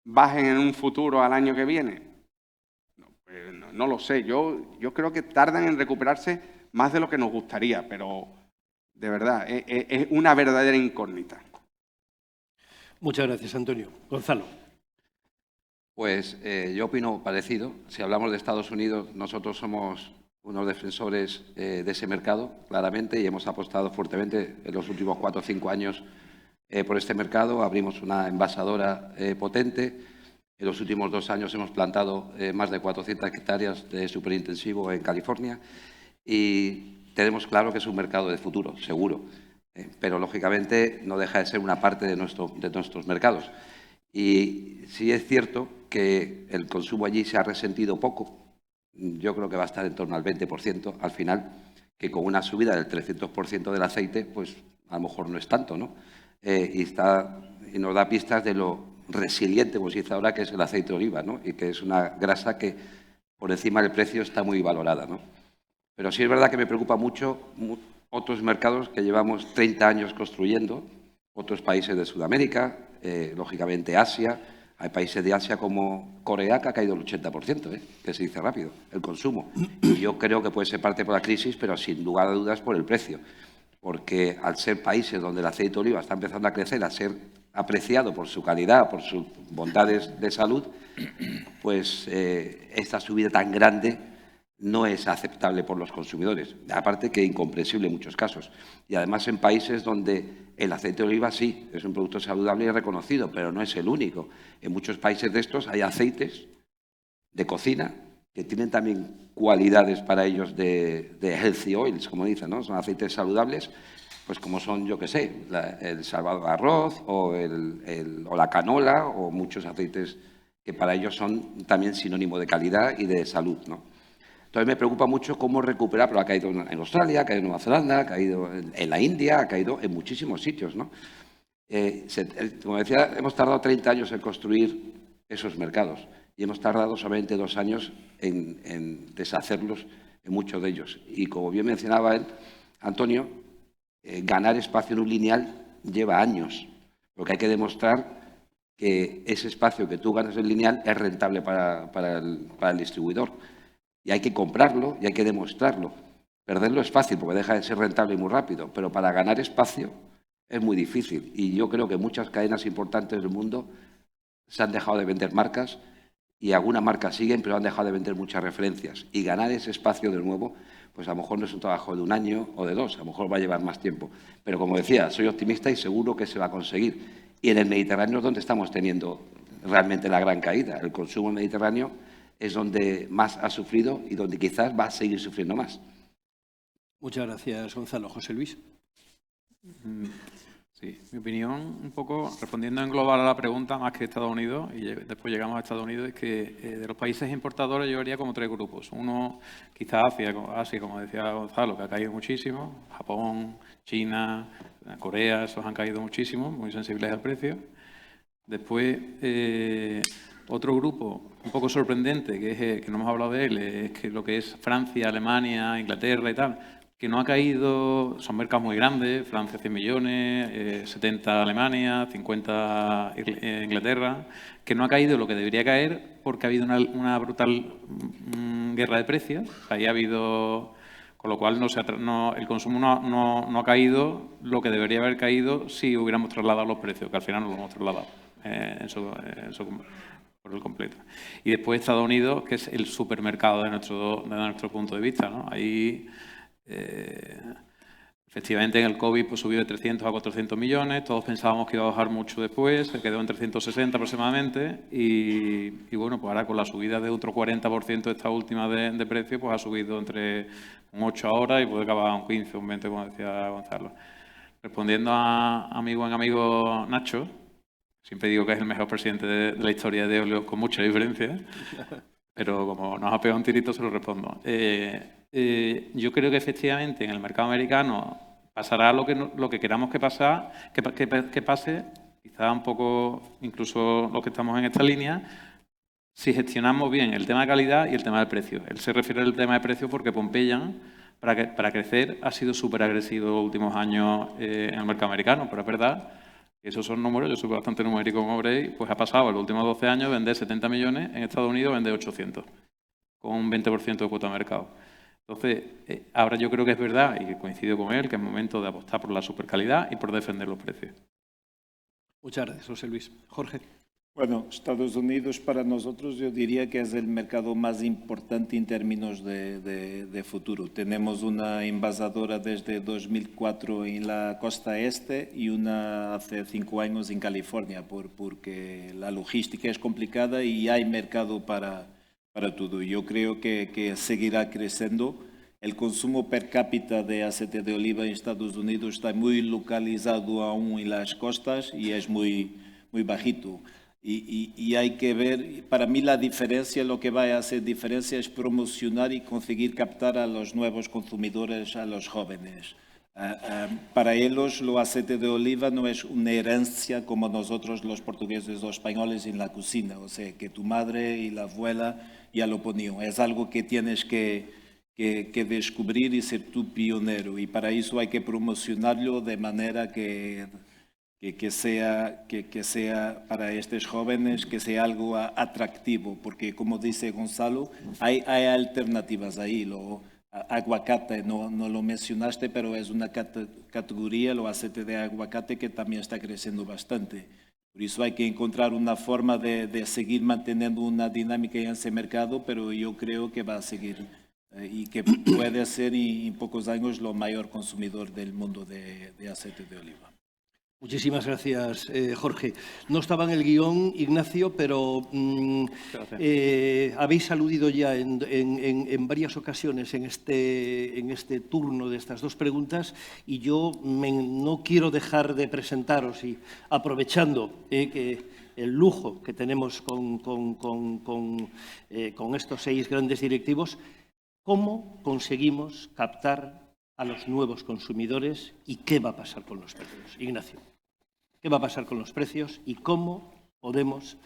bajen en un futuro al año que viene? No lo sé. Yo creo que tardan en recuperarse más de lo que nos gustaría, pero de verdad, es una verdadera incógnita. Muchas gracias, Antonio. Gonzalo. Pues yo opino parecido. Si hablamos de Estados Unidos, nosotros somos unos defensores de ese mercado, claramente, y hemos apostado fuertemente en los últimos 4 o 5 años por este mercado. Abrimos una envasadora potente. En los últimos 2 años hemos plantado más de 400 hectáreas de superintensivo en California y tenemos claro que es un mercado de futuro, seguro, pero lógicamente no deja de ser una parte de nuestros mercados. Y sí es cierto que el consumo allí se ha resentido poco. Yo creo que va a estar en torno al 20% al final, que con una subida del 300% del aceite, pues a lo mejor no es tanto, ¿no? Y nos da pistas de lo resiliente, como se dice ahora, que es el aceite de oliva, ¿no? Y que es una grasa que por encima del precio está muy valorada, ¿no? Pero sí es verdad que me preocupa mucho otros mercados que llevamos 30 años construyendo, otros países de Sudamérica, lógicamente Asia. Hay países de Asia como Corea que ha caído el 80%, que se dice rápido, el consumo. Y yo creo que puede ser parte por la crisis, pero sin lugar a dudas por el precio. Porque al ser países donde el aceite de oliva está empezando a crecer, a ser apreciado por su calidad, por sus bondades de salud, pues esta subida tan grande no es aceptable por los consumidores. Aparte que incomprensible en muchos casos. Y además en países donde el aceite de oliva sí, es un producto saludable y reconocido, pero no es el único. En muchos países de estos hay aceites de cocina que tienen también cualidades para ellos de healthy oils, como dicen, ¿no? Son aceites saludables, pues como son, yo qué sé, el salvado de arroz o la canola o muchos aceites que para ellos son también sinónimo de calidad y de salud, ¿no? Entonces me preocupa mucho cómo recuperar, pero ha caído en Australia, ha caído en Nueva Zelanda, ha caído en la India, ha caído en muchísimos sitios, ¿no? Como decía, hemos tardado 30 años en construir esos mercados y hemos tardado solamente 2 años en deshacerlos en muchos de ellos. Y como bien mencionaba él, Antonio, ganar espacio en un lineal lleva años, porque hay que demostrar que ese espacio que tú ganas en lineal es rentable para el distribuidor. Y hay que comprarlo y hay que demostrarlo. Perderlo es fácil porque deja de ser rentable muy rápido, pero para ganar espacio es muy difícil. Y yo creo que muchas cadenas importantes del mundo se han dejado de vender marcas y algunas marcas siguen, pero han dejado de vender muchas referencias. Y ganar ese espacio de nuevo, pues a lo mejor no es un trabajo de 1 año o de 2, a lo mejor va a llevar más tiempo. Pero como decía, soy optimista y seguro que se va a conseguir. Y en el Mediterráneo es donde estamos teniendo realmente la gran caída. El consumo mediterráneo es donde más ha sufrido y donde quizás va a seguir sufriendo más. Muchas gracias, Gonzalo. José Luis. Sí, mi opinión, un poco respondiendo en global a la pregunta, más que Estados Unidos, y después llegamos a Estados Unidos, es que de los países importadores yo vería como 3 grupos. Uno, quizás Asia, como decía Gonzalo, que ha caído muchísimo. Japón, China, Corea, esos han caído muchísimo, muy sensibles al precio. Después, otro grupo un poco sorprendente, que no hemos hablado de él, es que lo que es Francia, Alemania, Inglaterra y tal, que no ha caído, son mercados muy grandes, Francia 100 millones, 70 Alemania, 50 Inglaterra, que no ha caído lo que debería caer porque ha habido una brutal guerra de precios. Ahí ha habido, con lo cual el consumo no ha caído lo que debería haber caído si hubiéramos trasladado los precios, que al final no lo hemos trasladado. por el completo. Y después Estados Unidos, que es el supermercado de nuestro punto de vista, ¿no? Ahí, efectivamente, en el COVID pues, subió de 300 a 400 millones. Todos pensábamos que iba a bajar mucho después. Se quedó en 360 aproximadamente. Y bueno, pues ahora con la subida de otro 40% esta última de precio, pues ha subido entre un 8 ahora y puede acabar un 15, un 20, como decía Gonzalo. Respondiendo a mi buen amigo Nacho, siempre digo que es el mejor presidente de la historia de Olio, con mucha diferencia, pero como nos ha pegado un tirito, se lo respondo. Yo creo que efectivamente en el mercado americano pasará lo que queramos que pase, quizá un poco incluso los que estamos en esta línea, si gestionamos bien el tema de calidad y el tema del precio. Él se refiere al tema de precio porque Pompeya, para crecer, ha sido súper agresivo los últimos años en el mercado americano, pero es verdad que esos son números, yo soy bastante numérico como veréis, pues ha pasado en los últimos 12 años de vender 70 millones, en Estados Unidos vender 800, con un 20% de cuota de mercado. Entonces, ahora yo creo que es verdad, y coincido con él, que es momento de apostar por la supercalidad y por defender los precios. Muchas gracias, José Luis. Jorge. Bueno, Estados Unidos para nosotros yo diría que es el mercado más importante en términos de futuro. Tenemos una envasadora desde 2004 en la costa este y una hace 5 años en California, porque la logística es complicada y hay mercado para todo. Yo creo que seguirá creciendo. El consumo per cápita de aceite de oliva en Estados Unidos está muy localizado aún en las costas y es muy bajito. Y hay que ver, para mí la diferencia, lo que va a hacer diferencia es promocionar y conseguir captar a los nuevos consumidores, a los jóvenes. Para ellos, el aceite de oliva no es una herencia como nosotros los portugueses o españoles en la cocina, o sea, que tu madre y la abuela ya lo ponían. Es algo que tienes que descubrir y ser tú pionero, y para eso hay que promocionarlo de manera que sea para estos jóvenes, que sea algo atractivo, porque como dice Gonzalo, hay alternativas ahí. Aguacate, no lo mencionaste, pero es una categoría, lo aceite de aguacate, que también está creciendo bastante. Por eso hay que encontrar una forma de seguir manteniendo una dinámica en ese mercado, pero yo creo que va a seguir y que puede ser en pocos años lo mayor consumidor del mundo de aceite de oliva. Muchísimas gracias, Jorge. No estaba en el guión, Ignacio, pero habéis aludido ya en varias ocasiones en este turno de estas dos preguntas, y yo no quiero dejar de presentaros, y aprovechando que el lujo que tenemos con estos 6 grandes directivos, cómo conseguimos captar a los nuevos consumidores y qué va a pasar con los precios. Ignacio, ¿qué va a pasar con los precios y cómo podemos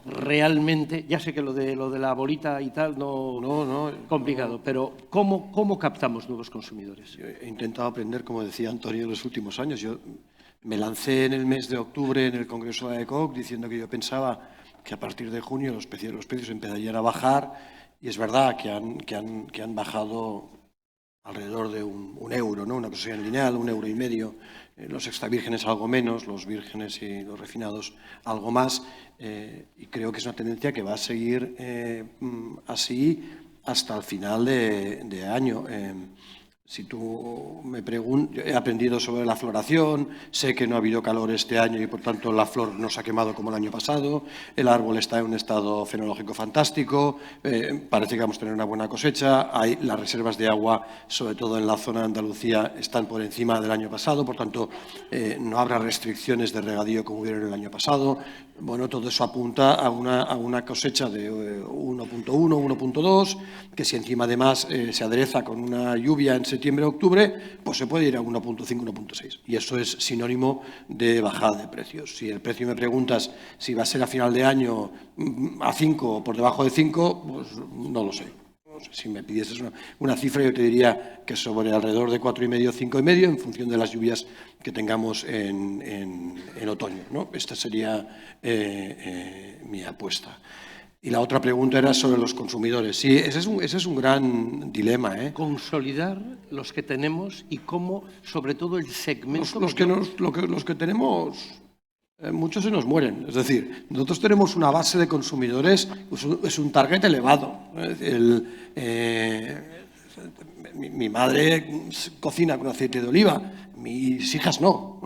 realmente, ya sé que lo de la bolita y tal no complicado, pero ¿cómo captamos nuevos consumidores? Yo he intentado aprender, como decía Antonio, en los últimos años. Yo me lancé en el mes de octubre en el Congreso de AECOC diciendo que yo pensaba que a partir de junio los precios empezarían a bajar, y es verdad que han bajado alrededor de un euro, ¿no? Una cosa lineal, 1,5 €. Los extra vírgenes algo menos, los vírgenes y los refinados algo más. Y creo que es una tendencia que va a seguir así hasta el final de año. Si tú me preguntas, he aprendido sobre la floración, sé que no ha habido calor este año y por tanto la flor no se ha quemado como el año pasado, el árbol está en un estado fenológico fantástico, parece que vamos a tener una buena cosecha, las reservas de agua, sobre todo en la zona de Andalucía, están por encima del año pasado, por tanto no habrá restricciones de regadío como hubieron el año pasado. Bueno, todo eso apunta a una cosecha de 1,1, 1,2, que si encima además se adereza con una lluvia en septiembre-octubre, pues se puede ir a 1,5, 1,6. Y eso es sinónimo de bajada de precios. Si el precio me preguntas si va a ser a final de año a 5 o por debajo de 5, pues no lo sé. Si me pidieses una cifra, yo te diría que sobre alrededor de 4,5, 5,5, en función de las lluvias que tengamos en otoño, ¿no? Esta sería mi apuesta. Y la otra pregunta era sobre los consumidores. Sí, ese es un gran dilema, ¿eh? Consolidar los que tenemos y cómo, sobre todo, el segmento... Los que tenemos muchos se nos mueren. Es decir, nosotros tenemos una base de consumidores, es un target elevado. Mi madre cocina con aceite de oliva, mis hijas no.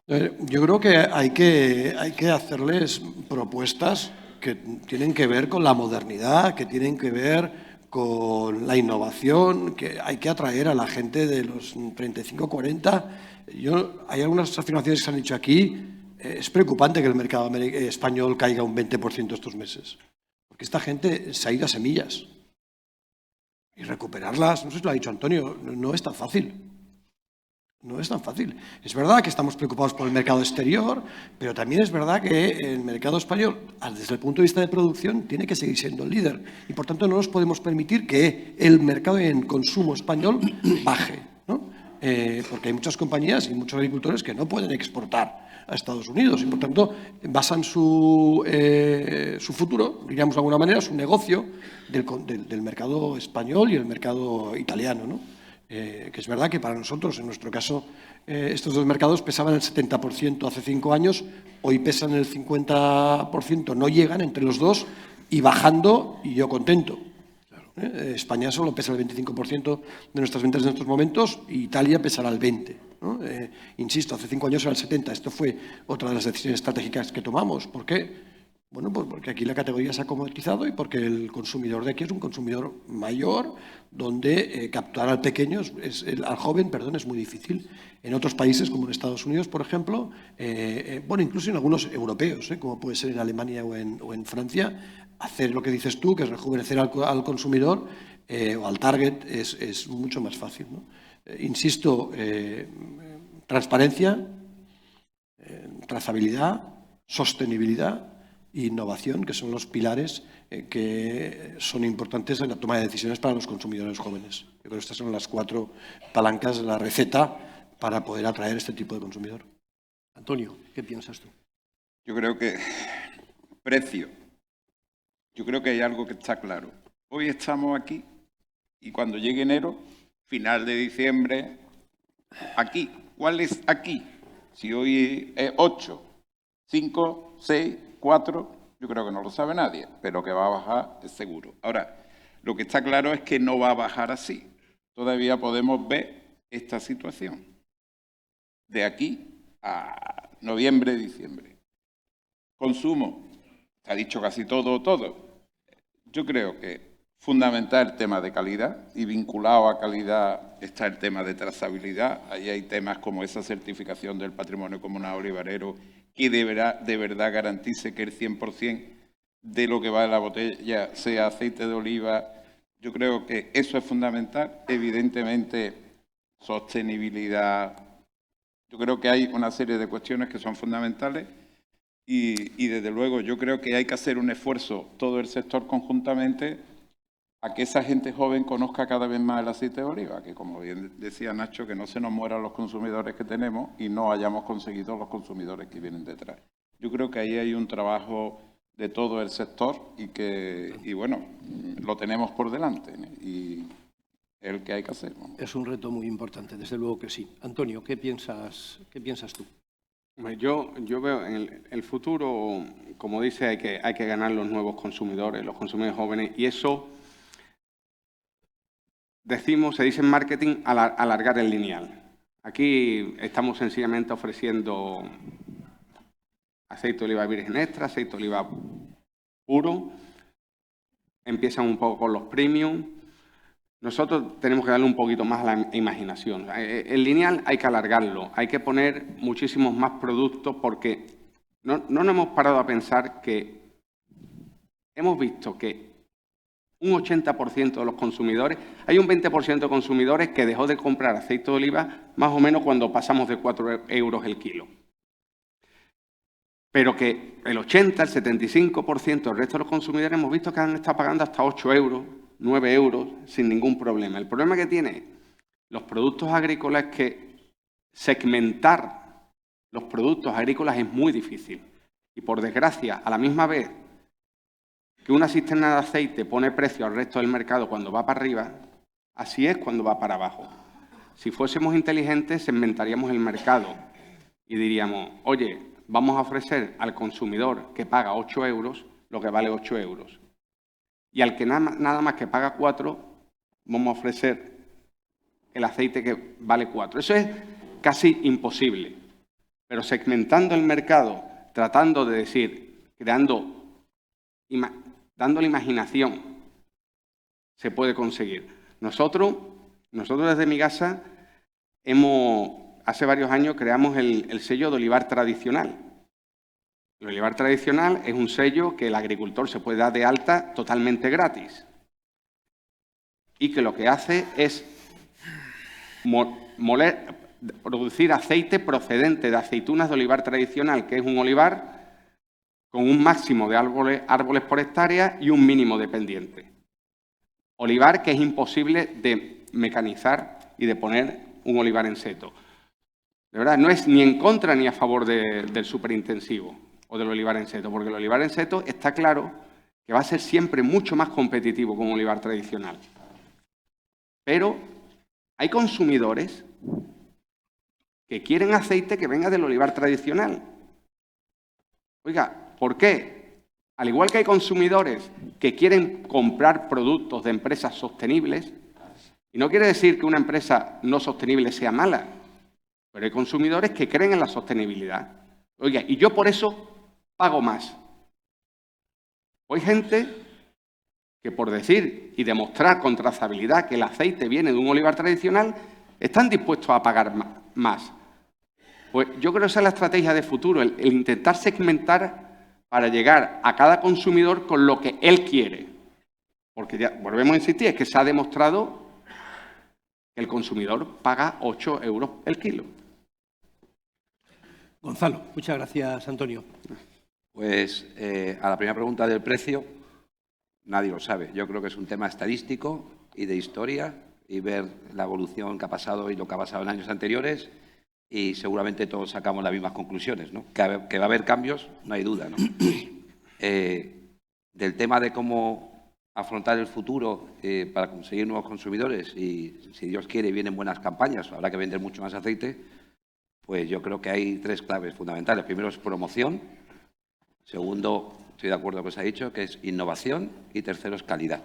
Yo creo que hay que hacerles propuestas que tienen que ver con la modernidad, que tienen que ver con la innovación, que hay que atraer a la gente de los 35, 40. Hay algunas afirmaciones que se han dicho aquí. Es preocupante que el mercado español caiga un 20% estos meses, porque esta gente se ha ido a semillas. Y recuperarlas, no sé si lo ha dicho Antonio, no es tan fácil. No es tan fácil. Es verdad que estamos preocupados por el mercado exterior, pero también es verdad que el mercado español, desde el punto de vista de producción, tiene que seguir siendo el líder. Y, por tanto, no nos podemos permitir que el mercado en consumo español baje, ¿no? Porque hay muchas compañías y muchos agricultores que no pueden exportar a Estados Unidos y, por tanto, basan su futuro, diríamos de alguna manera, su negocio del mercado español y el mercado italiano, ¿no? Que es verdad que para nosotros, en nuestro caso, estos dos mercados pesaban el 70% hace 5 años, hoy pesan el 50%, no llegan entre los dos y bajando, y yo contento. España solo pesa el 25% de nuestras ventas en estos momentos y Italia pesará el 20%. ¿no? Insisto, hace 5 años era el 70%. Esto fue otra de las decisiones estratégicas que tomamos. ¿Por qué? Bueno, pues porque aquí la categoría se ha comoditizado y porque el consumidor de aquí es un consumidor mayor, donde captar al pequeño, al joven, perdón, es muy difícil. En otros países, como en Estados Unidos, por ejemplo, bueno, incluso en algunos europeos, como puede ser en Alemania o en Francia, hacer lo que dices tú, que es rejuvenecer al consumidor o al target, es mucho más fácil, ¿no? Insisto, transparencia, trazabilidad, sostenibilidad e innovación, que son los pilares que son importantes en la toma de decisiones para los consumidores jóvenes. Yo creo que estas son las 4 palancas de la receta para poder atraer este tipo de consumidor. Antonio, ¿qué piensas tú? Yo creo que precio. Yo creo que hay algo que está claro. Hoy estamos aquí y cuando llegue enero, final de diciembre, aquí. ¿Cuál es aquí? Si hoy es 8, 5, 6, 4, yo creo que no lo sabe nadie, pero que va a bajar es seguro. Ahora, lo que está claro es que no va a bajar así. Todavía podemos ver esta situación de aquí a noviembre, diciembre. Consumo, se ha dicho casi todo. Yo creo que fundamental el tema de calidad y vinculado a calidad está el tema de trazabilidad. Ahí hay temas como esa certificación del patrimonio comunal olivarero que de verdad garantice que el 100% de lo que va en la botella sea aceite de oliva. Yo creo que eso es fundamental. Evidentemente, sostenibilidad. Yo creo que hay una serie de cuestiones que son fundamentales y desde luego yo creo que hay que hacer un esfuerzo todo el sector conjuntamente a que esa gente joven conozca cada vez más el aceite de oliva, que como bien decía Nacho, que no se nos mueran los consumidores que tenemos y no hayamos conseguido los consumidores que vienen detrás. Yo creo que ahí hay un trabajo de todo el sector y bueno, lo tenemos por delante, ¿no? Y es el que hay que hacer, ¿no? Es un reto muy importante, desde luego que sí. Antonio, ¿qué piensas tú? Yo veo en el futuro, como dice, hay que ganar los nuevos consumidores, los consumidores jóvenes, y eso se dice en marketing, alargar el lineal. Aquí estamos sencillamente ofreciendo aceite de oliva virgen extra, aceite de oliva puro. Empiezan un poco con los premium. Nosotros tenemos que darle un poquito más a la imaginación. El lineal hay que alargarlo, hay que poner muchísimos más productos porque no nos hemos parado a pensar que hemos visto que un 80% de los consumidores, hay un 20% de consumidores que dejó de comprar aceite de oliva más o menos cuando pasamos de 4 euros el kilo. Pero que el 80, el 75% del resto de los consumidores hemos visto que han estado pagando hasta 8 euros, 9 euros, sin ningún problema. El problema que tienen los productos agrícolas es que segmentar los productos agrícolas es muy difícil. Y por desgracia, a la misma vez que una cisterna de aceite pone precio al resto del mercado cuando va para arriba, así es cuando va para abajo. Si fuésemos inteligentes, segmentaríamos el mercado y diríamos, oye, vamos a ofrecer al consumidor que paga 8 euros lo que vale 8 euros. Y al que nada más que paga 4, vamos a ofrecer el aceite que vale 4. Eso es casi imposible. Pero segmentando el mercado, tratando de decir, dándole imaginación, se puede conseguir. Nosotros desde Migasa hace varios años creamos el sello de olivar tradicional. El olivar tradicional es un sello que el agricultor se puede dar de alta totalmente gratis y que lo que hace es producir aceite procedente de aceitunas de olivar tradicional, que es un olivar con un máximo de árboles por hectárea y un mínimo de pendiente. Olivar que es imposible de mecanizar y de poner un olivar en seto. De verdad, no es ni en contra ni a favor del superintensivo o del olivar en seto, porque el olivar en seto está claro que va a ser siempre mucho más competitivo que un olivar tradicional. Pero hay consumidores que quieren aceite que venga del olivar tradicional. Oiga, ¿por qué? Al igual que hay consumidores que quieren comprar productos de empresas sostenibles, y no quiere decir que una empresa no sostenible sea mala, pero hay consumidores que creen en la sostenibilidad. Oiga, y yo por eso pago más. Hay gente que por decir y demostrar con trazabilidad que el aceite viene de un olivar tradicional, están dispuestos a pagar más. Pues yo creo que esa es la estrategia de futuro, el intentar segmentar para llegar a cada consumidor con lo que él quiere. Porque ya volvemos a insistir, es que se ha demostrado que el consumidor paga 8 euros el kilo. Gonzalo, muchas gracias, Antonio. Pues a la primera pregunta del precio, nadie lo sabe. Yo creo que es un tema estadístico y de historia y ver la evolución que ha pasado y lo que ha pasado en años anteriores y seguramente todos sacamos las mismas conclusiones, ¿no? Que va a haber cambios, no hay duda, ¿no? Del tema de cómo afrontar el futuro para conseguir nuevos consumidores y, si Dios quiere, vienen buenas campañas, habrá que vender mucho más aceite, pues yo creo que hay 3 claves fundamentales. Primero es promoción, segundo, estoy de acuerdo con lo que se ha dicho, que es innovación y tercero es calidad,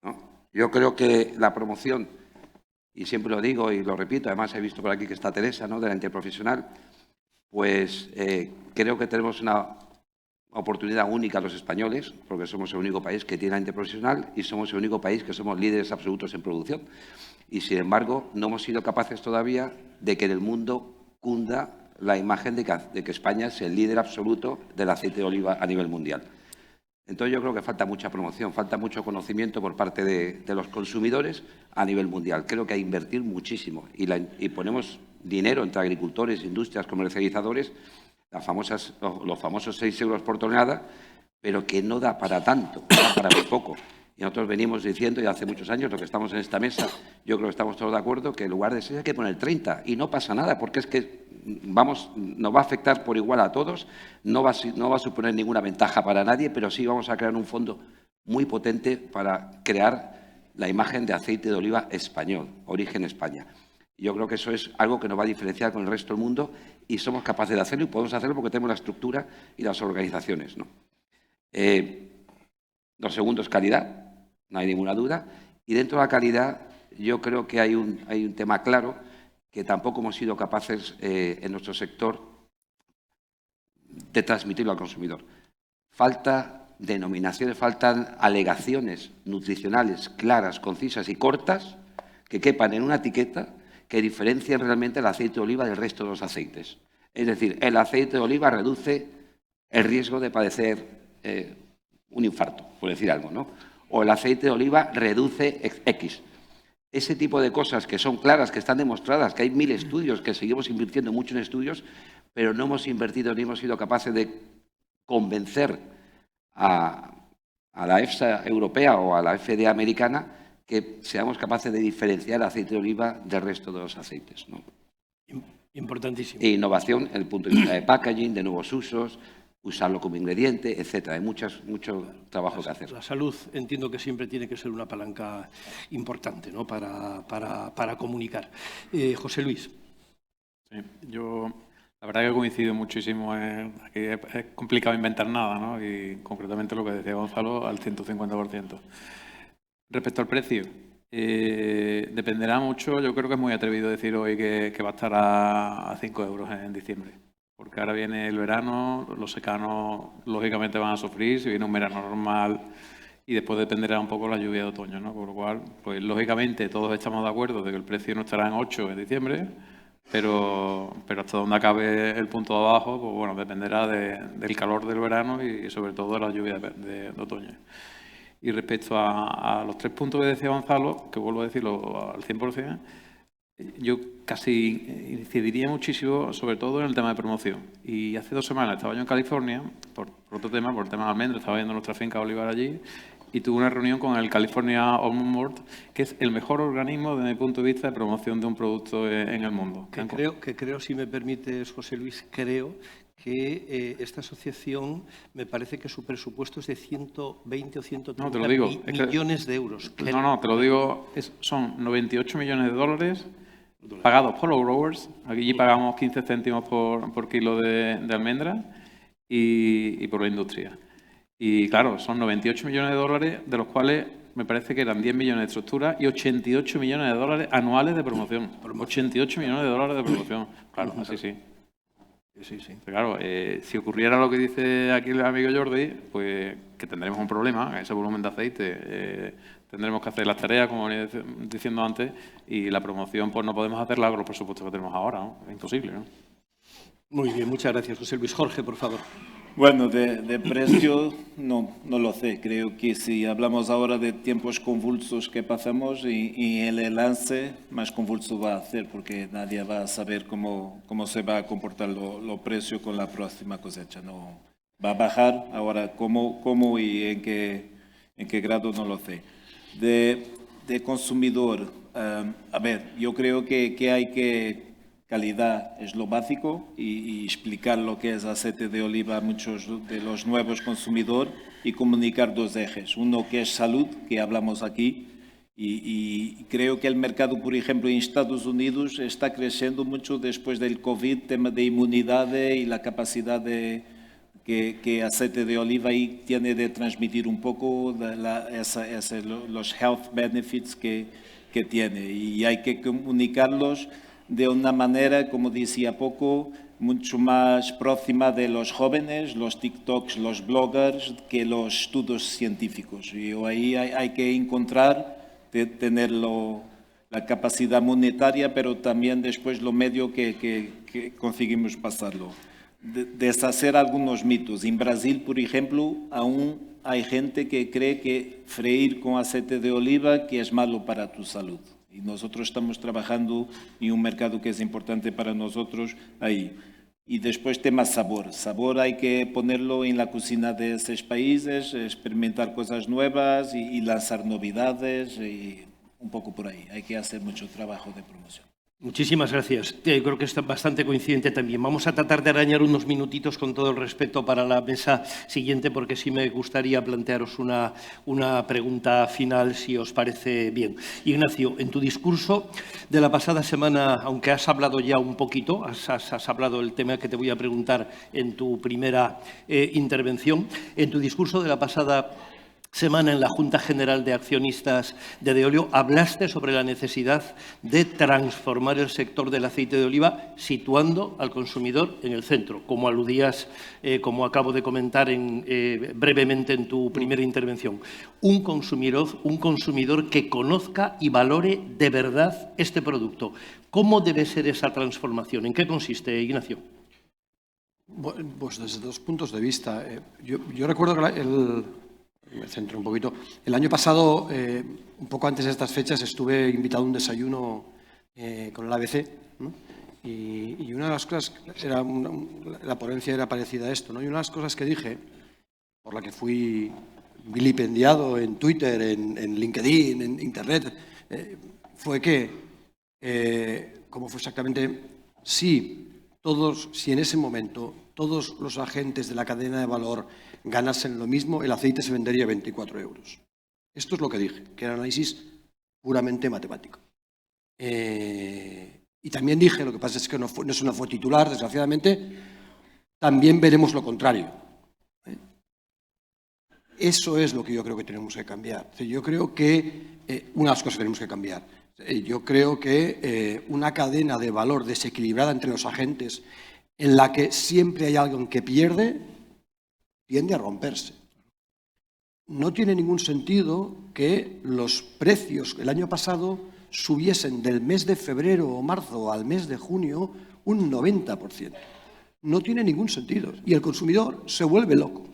¿no? Yo creo que la promoción, y siempre lo digo y lo repito, además he visto por aquí que está Teresa, ¿no?, de la Interprofesional, pues creo que tenemos una oportunidad única los españoles, porque somos el único país que tiene la Interprofesional y somos el único país que somos líderes absolutos en producción. Y, sin embargo, no hemos sido capaces todavía de que en el mundo cunda la imagen de que España es el líder absoluto del aceite de oliva a nivel mundial. Entonces yo creo que falta mucha promoción, falta mucho conocimiento por parte de los consumidores a nivel mundial. Creo que hay que invertir muchísimo y ponemos dinero entre agricultores, industrias, comercializadores, los famosos 6 euros por tonelada, pero que no da para tanto, da para muy poco. Y nosotros venimos diciendo, ya hace muchos años, lo que estamos en esta mesa, yo creo que estamos todos de acuerdo, que en lugar de 6 hay que poner 30. Y no pasa nada, porque es que nos va a afectar por igual a todos, no va a suponer ninguna ventaja para nadie, pero sí vamos a crear un fondo muy potente para crear la imagen de aceite de oliva español, origen España. Yo creo que eso es algo que nos va a diferenciar con el resto del mundo y somos capaces de hacerlo y podemos hacerlo porque tenemos la estructura y las organizaciones, ¿no? Lo segundo es calidad, no hay ninguna duda. Y dentro de la calidad yo creo que hay un tema claro que tampoco hemos sido capaces en nuestro sector de transmitirlo al consumidor. Falta denominaciones, faltan alegaciones nutricionales claras, concisas y cortas que quepan en una etiqueta que diferencien realmente el aceite de oliva del resto de los aceites. Es decir, el aceite de oliva reduce el riesgo de padecer un infarto, por decir algo, ¿no? O el aceite de oliva reduce X. Ese tipo de cosas que son claras, que están demostradas, que hay 1000 estudios, que seguimos invirtiendo mucho en estudios, pero no hemos invertido ni hemos sido capaces de convencer a la EFSA europea o a la FDA americana que seamos capaces de diferenciar el aceite de oliva del resto de los aceites, ¿no? Importantísimo. E innovación en el punto de vista de packaging, de nuevos usos, usarlo como ingrediente, etcétera. Hay mucho trabajo que hacer. La salud entiendo que siempre tiene que ser una palanca importante, ¿no?, para comunicar. José Luis. Sí, yo La verdad que coincido muchísimo. Aquí es complicado inventar nada, ¿no? Y concretamente lo que decía Gonzalo, al 150%. Respecto al precio, dependerá mucho. Yo creo que es muy atrevido decir hoy que va a estar a 5 euros en diciembre. Porque ahora viene el verano, los secanos lógicamente van a sufrir, si viene un verano normal y después dependerá un poco la lluvia de otoño, ¿no? Por lo cual, pues lógicamente todos estamos de acuerdo de que el precio no estará en 8 en diciembre, pero hasta donde acabe el punto de abajo, pues bueno, dependerá del calor del verano y sobre todo de la lluvia de otoño. Y respecto a los 3 puntos que decía Gonzalo, que vuelvo a decirlo al 100%, yo casi incidiría muchísimo, sobre todo en el tema de promoción. Y hace 2 semanas estaba yo en California, por otro tema, por el tema de almendras, estaba viendo nuestra finca de olivar allí, y tuve una reunión con el California Almond Board, que es el mejor organismo desde mi punto de vista de promoción de un producto en el mundo. Que creo, si me permites, José Luis, creo que esta asociación, me parece que su presupuesto es de 120 o 130 millones de euros. No, te lo digo, son 98 millones de dólares pagados por los growers. Aquí pagamos 15 céntimos por kilo de almendra y por la industria. Y claro, son 98 millones de dólares, de los cuales me parece que eran 10 millones de estructura y 88 millones de dólares anuales de promoción. 88 millones de dólares de promoción. Claro, así sí. Sí. Claro, si ocurriera lo que dice aquí el amigo Jordi, pues que tendremos un problema en ese volumen de aceite. Tendremos que hacer las tareas, como venía diciendo antes, y la promoción pues no podemos hacerla con los presupuestos que tenemos ahora, ¿no? Es imposible, ¿no? Muy bien, muchas gracias, José Luis. Jorge, por favor. Bueno, de precio no lo sé. Creo que si hablamos ahora de tiempos convulsos que pasamos y el lance más convulso va a ser porque nadie va a saber cómo se va a comportar los precios con la próxima cosecha. No va a bajar ahora cómo y en qué grado no lo sé. De consumidor, a ver, yo creo que hay que calidad es lo básico y explicar lo que es aceite de oliva a muchos de los nuevos consumidores y comunicar 2 ejes. Uno que es salud, que hablamos aquí, y creo que el mercado, por ejemplo, en Estados Unidos está creciendo mucho después del COVID, tema de inmunidad y la capacidad que aceite de oliva ahí tiene de transmitir un poco los health benefits que tiene. Y hay que comunicarlos de una manera, como decía poco, mucho más próxima de los jóvenes, los TikToks, los bloggers, que los estudios científicos. Y ahí hay que encontrar, tener la capacidad monetaria, pero también después lo medio que conseguimos pasarlo. Deshacer algunos mitos. En Brasil, por ejemplo, aún hay gente que cree que freír con aceite de oliva que es malo para tu salud. Y nosotros estamos trabajando en un mercado que es importante para nosotros ahí. Y después tema sabor. Sabor hay que ponerlo en la cocina de esos países, experimentar cosas nuevas y lanzar novedades y un poco por ahí. Hay que hacer mucho trabajo de promoción. Muchísimas gracias. Creo que está bastante coincidente también. Vamos a tratar de arañar unos minutitos con todo el respeto para la mesa siguiente, porque sí me gustaría plantearos una pregunta final, si os parece bien. Ignacio, en tu discurso de la pasada semana, aunque has hablado ya un poquito, has hablado del tema que te voy a preguntar en tu primera intervención, en tu discurso de la pasada semana en la Junta General de Accionistas de Deolio hablaste sobre la necesidad de transformar el sector del aceite de oliva situando al consumidor en el centro, como aludías, como acabo de comentar brevemente en tu primera intervención. Un consumidor que conozca y valore de verdad este producto. ¿Cómo debe ser esa transformación? ¿En qué consiste, Ignacio? Pues desde 2 puntos de vista. Yo recuerdo que me centro un poquito. El año pasado, un poco antes de estas fechas, estuve invitado a un desayuno con el ABC, ¿no? Y una de las cosas, la ponencia era parecida a esto, ¿no? Y una de las cosas que dije, por la que fui vilipendiado en Twitter, en LinkedIn, en Internet, fue que, como fue exactamente, si en ese momento todos los agentes de la cadena de valor ganasen lo mismo, el aceite se vendería a 24 euros. Esto es lo que dije, que era un análisis puramente matemático. Y también dije, lo que pasa es que no fue titular, desgraciadamente, también veremos lo contrario. Eso es lo que yo creo que tenemos que cambiar. Yo creo que unas cosas tenemos que cambiar. Yo creo que una cadena de valor desequilibrada entre los agentes, en la que siempre hay alguien que pierde, tiende a romperse. No tiene ningún sentido que los precios el año pasado subiesen del mes de febrero o marzo al mes de junio un 90%. No tiene ningún sentido. Y el consumidor se vuelve loco.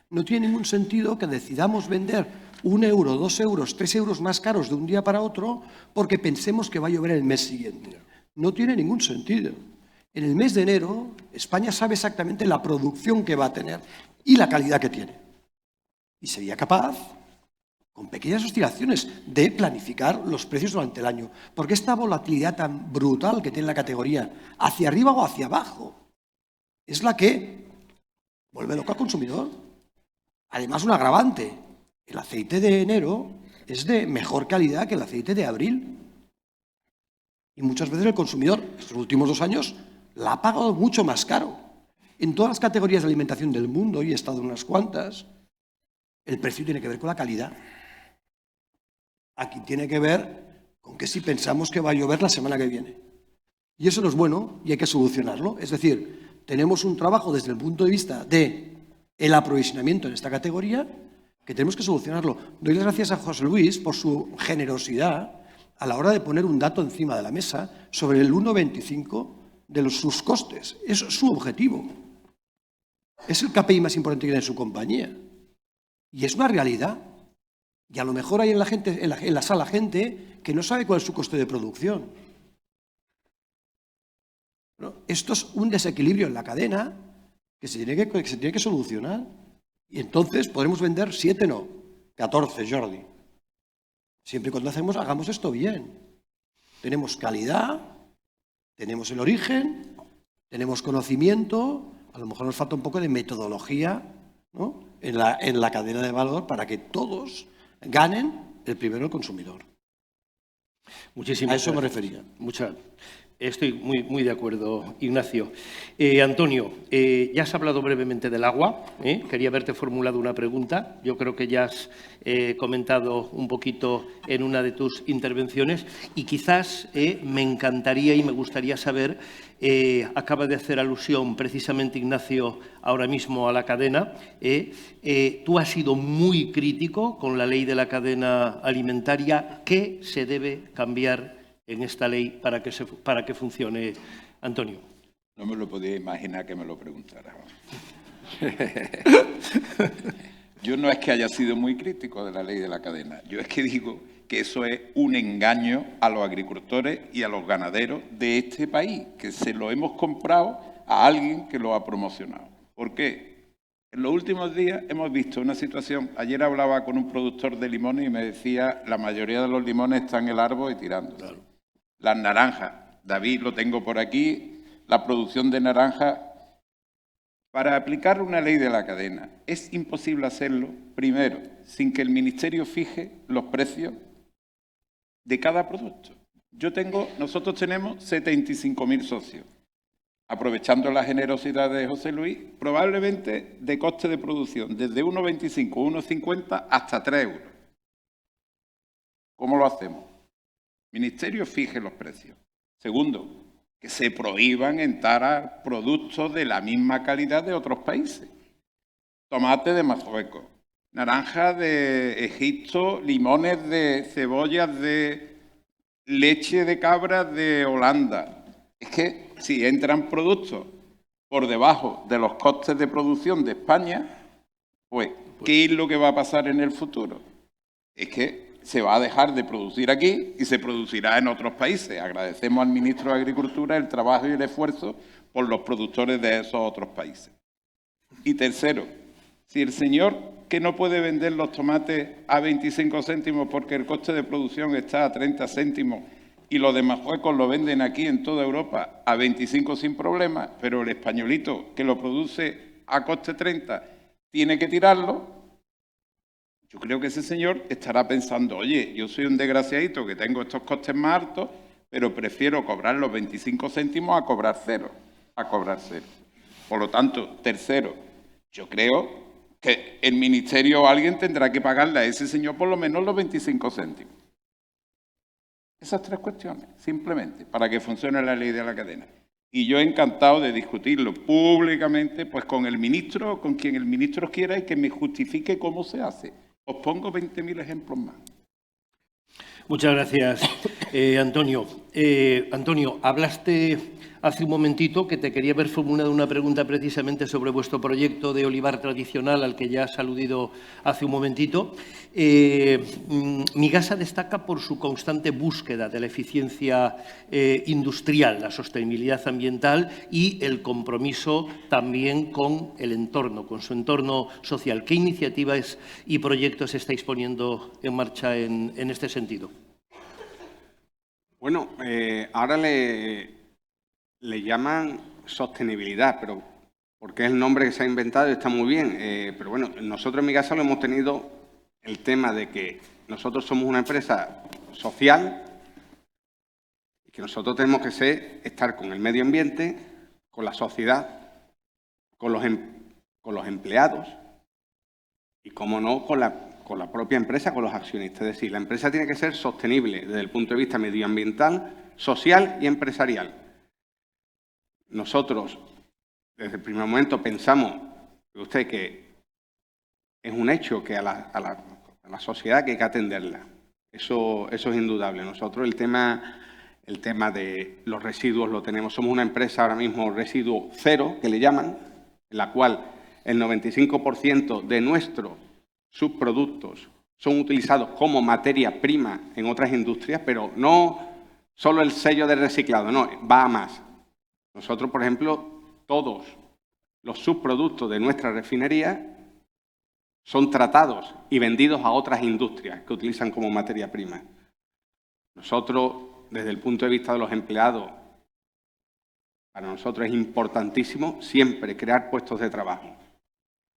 No tiene ningún sentido que decidamos vender 1 euro, 2 euros, 3 euros más caros de un día para otro porque pensemos que va a llover el mes siguiente. No tiene ningún sentido. En el mes de enero, España sabe exactamente la producción que va a tener y la calidad que tiene. Y sería capaz, con pequeñas oscilaciones, de planificar los precios durante el año. Porque esta volatilidad tan brutal que tiene la categoría, hacia arriba o hacia abajo, es la que vuelve loco al consumidor. Además, un agravante, el aceite de enero es de mejor calidad que el aceite de abril. Y muchas veces el consumidor, estos últimos 2 años, la ha pagado mucho más caro. En todas las categorías de alimentación del mundo, y he estado en unas cuantas, el precio tiene que ver con la calidad. Aquí tiene que ver con que si pensamos que va a llover la semana que viene. Y eso no es bueno y hay que solucionarlo. Es decir, tenemos un trabajo desde el punto de vista del aprovisionamiento en esta categoría que tenemos que solucionarlo. Doy las gracias a José Luis por su generosidad a la hora de poner un dato encima de la mesa sobre el 1,25 de sus costes. Es su objetivo. Es el KPI más importante que tiene su compañía. Y es una realidad. Y a lo mejor hay en la sala gente que no sabe cuál es su coste de producción. ¿No? Esto es un desequilibrio en la cadena que se tiene que solucionar. Y entonces podremos vender 7, no, 14, Jordi. Siempre y cuando hagamos esto bien. Tenemos calidad, tenemos el origen, tenemos conocimiento, a lo mejor nos falta un poco de metodología, ¿no?, en la cadena de valor para que todos ganen, el primero el consumidor. Muchísimas a eso gracias. me refería. Estoy muy de acuerdo, Ignacio. Antonio, ya has hablado brevemente del agua. Quería haberte formulado una pregunta. Yo creo que ya has comentado un poquito en una de tus intervenciones y quizás me encantaría y me gustaría saber, acaba de hacer alusión precisamente Ignacio ahora mismo a la cadena. Tú has sido muy crítico con la ley de la cadena alimentaria. ¿Qué se debe cambiar en esta ley para que funcione, Antonio? No me lo podía imaginar que me lo preguntara. Yo no es que haya sido muy crítico de la ley de la cadena, yo es que digo que eso es un engaño a los agricultores y a los ganaderos de este país, que se lo hemos comprado a alguien que lo ha promocionado. ¿Por qué? En los últimos días hemos visto una situación. Ayer hablaba con un productor de limones y me decía la mayoría de los limones están en el árbol y tirando. Claro. Las naranjas, David, lo tengo por aquí, la producción de naranjas. Para aplicar una ley de la cadena es imposible hacerlo, primero, sin que el Ministerio fije los precios de cada producto. Nosotros tenemos 75.000 socios. Aprovechando la generosidad de José Luis, probablemente de coste de producción desde 1,25, 1,50 hasta 3 euros. ¿Cómo lo hacemos? El Ministerio fije los precios. Segundo, que se prohíban entrar productos de la misma calidad de otros países. Tomate de Marruecos, naranja de Egipto, limones de cebollas de leche de cabra de Holanda. Es que si entran productos por debajo de los costes de producción de España, pues, ¿qué es lo que va a pasar en el futuro? Es que se va a dejar de producir aquí y se producirá en otros países. Agradecemos al ministro de Agricultura el trabajo y el esfuerzo por los productores de esos otros países. Y tercero, si el señor que no puede vender los tomates a 25 céntimos porque el coste de producción está a 30 céntimos y los de Marruecos lo venden aquí en toda Europa a 25 sin problema, pero el españolito que lo produce a coste 30 tiene que tirarlo, yo creo que ese señor estará pensando, oye, yo soy un desgraciadito que tengo estos costes más altos, pero prefiero cobrar los 25 céntimos a cobrar cero. Por lo tanto, tercero, yo creo que el ministerio o alguien tendrá que pagarle a ese señor por lo menos los 25 céntimos. Esas tres cuestiones, simplemente, para que funcione la ley de la cadena. Y yo encantado de discutirlo públicamente, pues con el ministro, con quien el ministro quiera y que me justifique cómo se hace. Os pongo 20.000 ejemplos más. Muchas gracias, Antonio. Antonio, hablaste hace un momentito que te quería haber formulado una pregunta precisamente sobre vuestro proyecto de olivar tradicional al que ya has aludido hace un momentito. Migasa destaca por su constante búsqueda de la eficiencia industrial, la sostenibilidad ambiental y el compromiso también con el entorno, con su entorno social. ¿Qué iniciativas y proyectos estáis poniendo en marcha en este sentido? Bueno, ahora le llaman sostenibilidad, pero porque es el nombre que se ha inventado y está muy bien. Pero bueno, nosotros en Migasa lo hemos tenido el tema de que nosotros somos una empresa social y que nosotros tenemos que estar con el medio ambiente, con la sociedad, con los empleados y, como no, con la propia empresa, con los accionistas. Es decir, la empresa tiene que ser sostenible desde el punto de vista medioambiental, social y empresarial. Nosotros, desde el primer momento, pensamos que es un hecho que a la sociedad que hay que atenderla. Eso es indudable. Nosotros el tema de los residuos lo tenemos. Somos una empresa ahora mismo residuo cero, que le llaman, en la cual el 95% de nuestros subproductos son utilizados como materia prima en otras industrias, pero no solo el sello de reciclado, no, va a más. Nosotros, por ejemplo, todos los subproductos de nuestra refinería son tratados y vendidos a otras industrias que utilizan como materia prima. Nosotros, desde el punto de vista de los empleados, para nosotros es importantísimo siempre crear puestos de trabajo.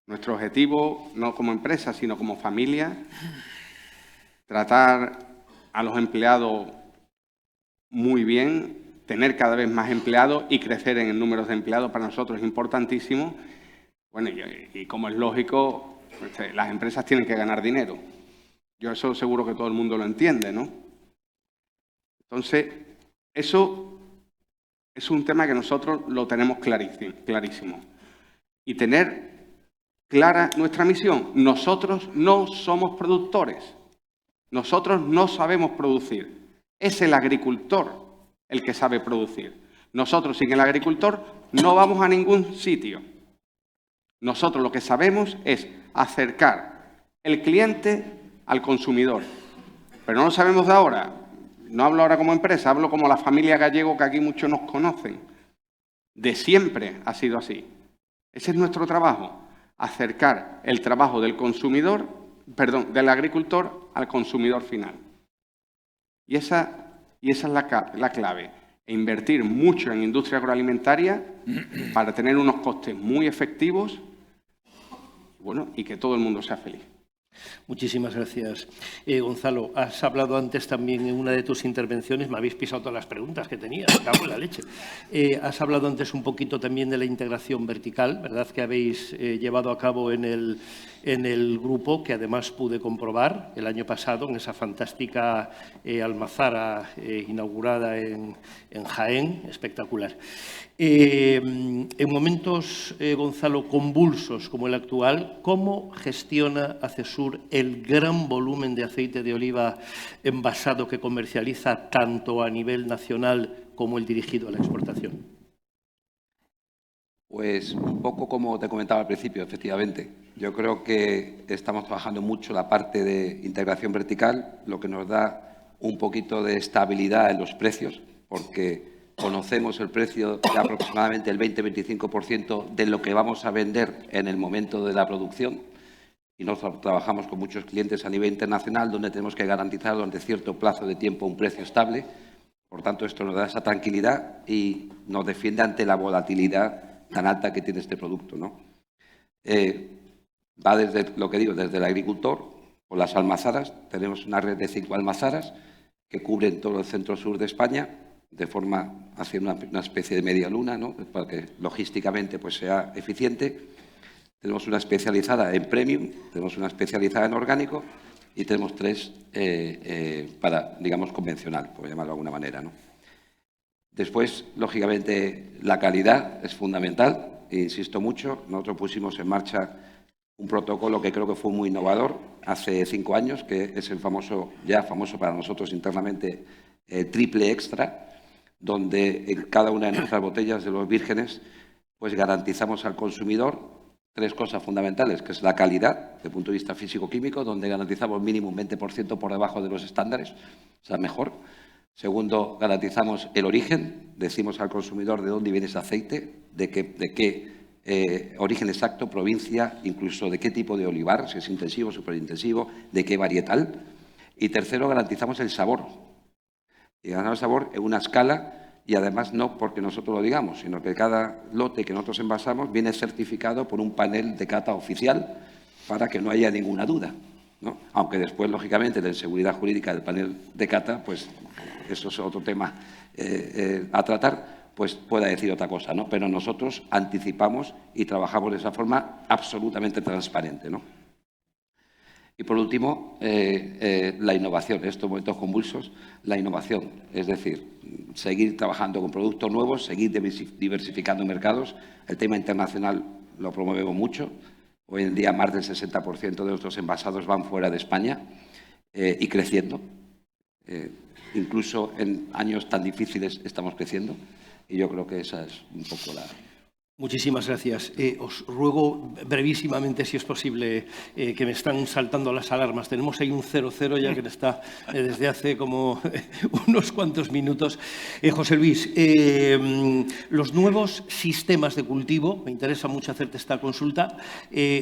Nuestro objetivo, no como empresa, sino como familia, tratar a los empleados muy bien, tener cada vez más empleados y crecer en el número de empleados para nosotros es importantísimo. Bueno, y como es lógico, las empresas tienen que ganar dinero. Yo eso seguro que todo el mundo lo entiende, ¿no? Entonces, eso es un tema que nosotros lo tenemos clarísimo. Y tener clara nuestra misión. Nosotros no somos productores. Nosotros no sabemos producir. Es el agricultor el que sabe producir. Nosotros sin el agricultor no vamos a ningún sitio. Nosotros lo que sabemos es acercar el cliente al consumidor. Pero no lo sabemos de ahora. No hablo ahora como empresa, hablo como la familia gallego que aquí muchos nos conocen. De siempre ha sido así. Ese es nuestro trabajo, acercar el trabajo del del agricultor al consumidor final. Y esa es la clave. E invertir mucho en industria agroalimentaria para tener unos costes muy efectivos, bueno, y que todo el mundo sea feliz. Muchísimas gracias. Gonzalo, has hablado antes también en una de tus intervenciones, me habéis pisado todas las preguntas que tenía, me cago en la leche. Has hablado antes un poquito también de la integración vertical, ¿verdad?, que habéis llevado a cabo en el grupo, que además pude comprobar el año pasado en esa fantástica almazara inaugurada en Jaén, espectacular. En momentos, Gonzalo, convulsos como el actual, ¿cómo gestiona Acesur el gran volumen de aceite de oliva envasado que comercializa tanto a nivel nacional como el dirigido a la exportación? Pues un poco como te comentaba al principio, efectivamente. Yo creo que estamos trabajando mucho la parte de integración vertical, lo que nos da un poquito de estabilidad en los precios, porque conocemos el precio de aproximadamente el 20-25% de lo que vamos a vender en el momento de la producción y nosotros trabajamos con muchos clientes a nivel internacional donde tenemos que garantizar durante cierto plazo de tiempo un precio estable. Por tanto, esto nos da esa tranquilidad y nos defiende ante la volatilidad tan alta que tiene este producto, ¿no? Va desde, lo que digo, desde el agricultor o las almazaras. Tenemos una red de 5 almazaras que cubren todo el centro-sur de España de forma hacia una especie de media luna, ¿no? Para que logísticamente pues, sea eficiente. Tenemos una especializada en premium, tenemos una especializada en orgánico y tenemos 3 para, digamos, convencional, por llamarlo de alguna manera, ¿no? Después, lógicamente, la calidad es fundamental, e insisto mucho. Nosotros pusimos en marcha un protocolo que creo que fue muy innovador hace 5 años, que es el famoso, ya famoso para nosotros internamente, triple extra, donde en cada una de nuestras botellas de los vírgenes pues garantizamos al consumidor 3 cosas fundamentales, que es la calidad, desde el punto de vista físico-químico, donde garantizamos mínimo un 20% por debajo de los estándares, o sea, mejor. Segundo, garantizamos el origen, decimos al consumidor de dónde viene ese aceite, de qué origen exacto, provincia, incluso de qué tipo de olivar, si es intensivo, superintensivo, de qué varietal. Y tercero, garantizamos el sabor. Y ganamos el sabor en una escala, y además no porque nosotros lo digamos, sino que cada lote que nosotros envasamos viene certificado por un panel de cata oficial para que no haya ninguna duda, ¿no? Aunque después, lógicamente, la inseguridad jurídica del panel de cata, pues eso es otro tema a tratar, pues pueda decir otra cosa, ¿no? Pero nosotros anticipamos y trabajamos de esa forma absolutamente transparente, ¿no? Y por último, la innovación. En estos momentos convulsos, la innovación. Es decir, seguir trabajando con productos nuevos, seguir diversificando mercados. El tema internacional lo promovemos mucho. Hoy en día más del 60% de nuestros envasados van fuera de España y creciendo. Incluso en años tan difíciles estamos creciendo. Y yo creo que esa es un poco la... Muchísimas gracias. Os ruego brevísimamente, si es posible, que me están saltando las alarmas. Tenemos ahí un 00 ya que está desde hace como unos cuantos minutos. José Luis, los nuevos sistemas de cultivo, me interesa mucho hacerte esta consulta,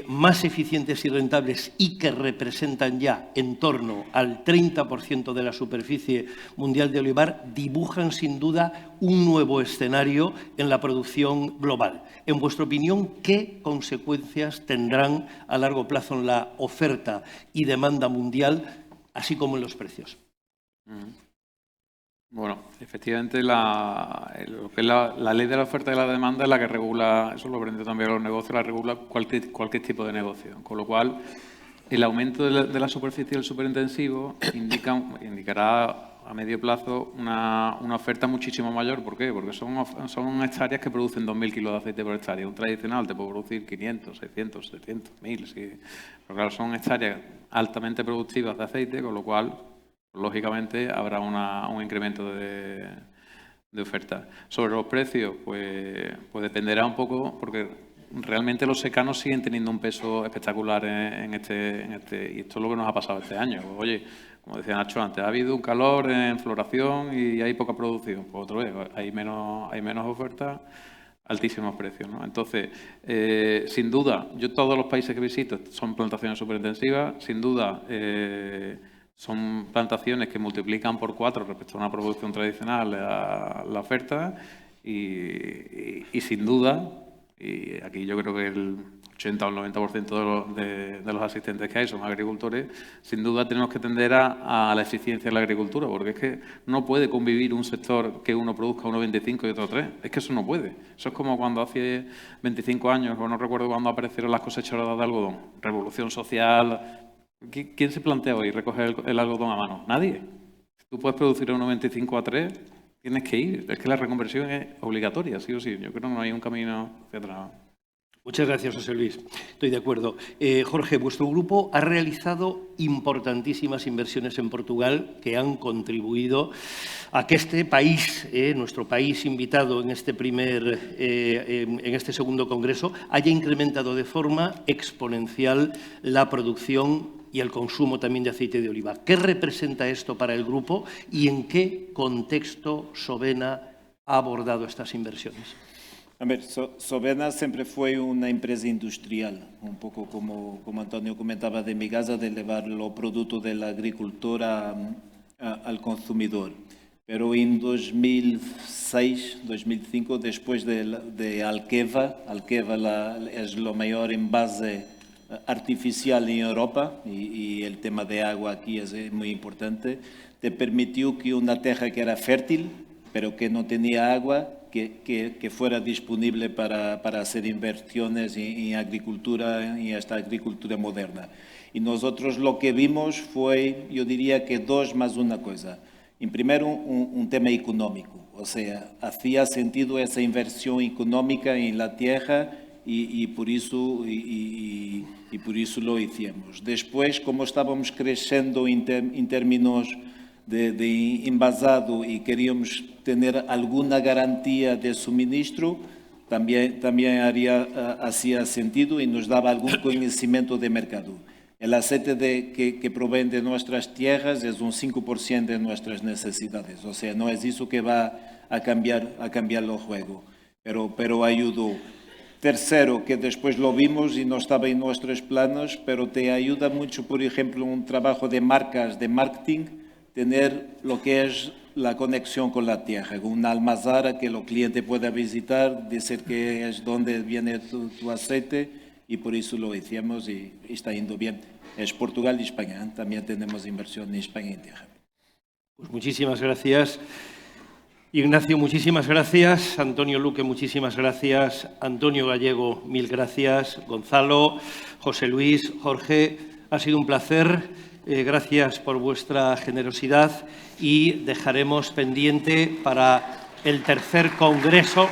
más eficientes y rentables y que representan ya en torno al 30% de la superficie mundial de olivar, dibujan sin duda un nuevo escenario en la producción global. En vuestra opinión, ¿qué consecuencias tendrán a largo plazo en la oferta y demanda mundial, así como en los precios? Bueno, efectivamente, lo que es la ley de la oferta y la demanda es la que regula, eso lo aprende también los negocios, la regula cualquier tipo de negocio. Con lo cual, el aumento de la superficie del superintensivo indicará a medio plazo una oferta muchísimo mayor. ¿Por qué? Porque son hectáreas que producen 2.000 kilos de aceite por hectárea. Un tradicional te puede producir 500, 600, 700, 1.000. Sí. Pero claro, son hectáreas altamente productivas de aceite, con lo cual, lógicamente, habrá un incremento de oferta. Sobre los precios, pues dependerá un poco, porque realmente los secanos siguen teniendo un peso espectacular en este, y esto es lo que nos ha pasado este año. Oye, como decía Nacho antes, ha habido un calor en floración y hay poca producción. Pues otra vez, hay menos oferta, altísimos precios, ¿no? Entonces, sin duda, yo todos los países que visito son plantaciones superintensivas, sin duda son plantaciones que multiplican por 4 respecto a una producción tradicional la oferta y sin duda, y aquí yo creo que el 80 o el 90% de los asistentes que hay son agricultores, sin duda tenemos que tender a la eficiencia de la agricultura, porque es que no puede convivir un sector que uno produzca 1,25 y otro 3. Es que eso no puede. Eso es como cuando hace 25 años, o no recuerdo cuando aparecieron las cosechadoras de algodón, revolución social. ¿Quién se plantea hoy recoger el algodón a mano? Nadie. Si tú puedes producir 1,25 a 3, tienes que ir. Es que la reconversión es obligatoria, sí o sí. Yo creo que no hay un camino hacia atrás. Muchas gracias, José Luis. Estoy de acuerdo. Jorge, vuestro grupo ha realizado importantísimas inversiones en Portugal que han contribuido a que este país, nuestro país invitado en este segundo congreso, haya incrementado de forma exponencial la producción y el consumo también de aceite de oliva. ¿Qué representa esto para el grupo y en qué contexto Sovena ha abordado estas inversiones? A ver, Sovena siempre fue una empresa industrial, un poco como Antonio comentaba de Migasa, de llevar los productos de la agricultura al consumidor. Pero en 2006, 2005, después de Alqueva es lo mayor envase artificial en Europa y el tema de agua aquí es muy importante, te permitió que una tierra que era fértil, pero que no tenía agua que fuera disponible para hacer inversiones en agricultura, en esta agricultura moderna. Y nosotros lo que vimos fue, yo diría que dos más una cosa. En primero, un tema económico, o sea, hacía sentido esa inversión económica en la tierra y por eso lo hicimos. Después, como estábamos creciendo en términos de envasado y queríamos tener alguna garantía de suministro, también hacía sentido y nos daba algún conocimiento de mercado. El aceite que proviene de nuestras tierras es un 5% de nuestras necesidades, o sea, no es eso que va a cambiar el juego, pero ayudó. Tercero, que después lo vimos y no estaba en nuestros planos, pero te ayuda mucho, por ejemplo, un trabajo de marcas, de marketing, tener lo que es la conexión con la tierra, con una almazara que el cliente pueda visitar, decir que es donde viene tu aceite, y por eso lo hicimos y está yendo bien. Es Portugal y España, ¿eh? También tenemos inversión en España y en tierra. Pues muchísimas gracias. Ignacio, muchísimas gracias. Antonio Luque, muchísimas gracias. Antonio Gallego, mil gracias. Gonzalo, José Luis, Jorge, ha sido un placer. Gracias por vuestra generosidad y dejaremos pendiente para el tercer congreso.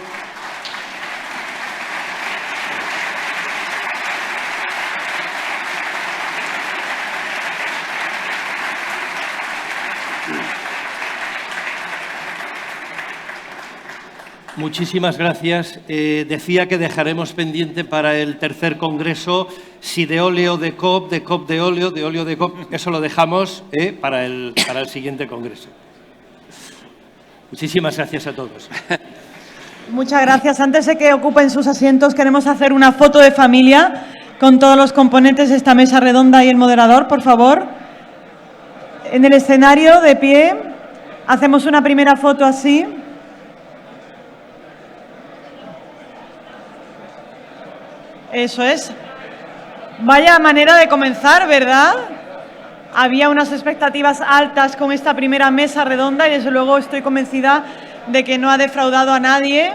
Muchísimas gracias. Decía que dejaremos pendiente para el tercer congreso, si de óleo de COP, de óleo de COP, eso lo dejamos para el siguiente congreso. Muchísimas gracias a todos. Muchas gracias. Antes de que ocupen sus asientos, queremos hacer una foto de familia con todos los componentes de esta mesa redonda y el moderador, por favor. En el escenario, de pie, hacemos una primera foto así. Eso es. Vaya manera de comenzar, ¿verdad? Había unas expectativas altas con esta primera mesa redonda y desde luego estoy convencida de que no ha defraudado a nadie.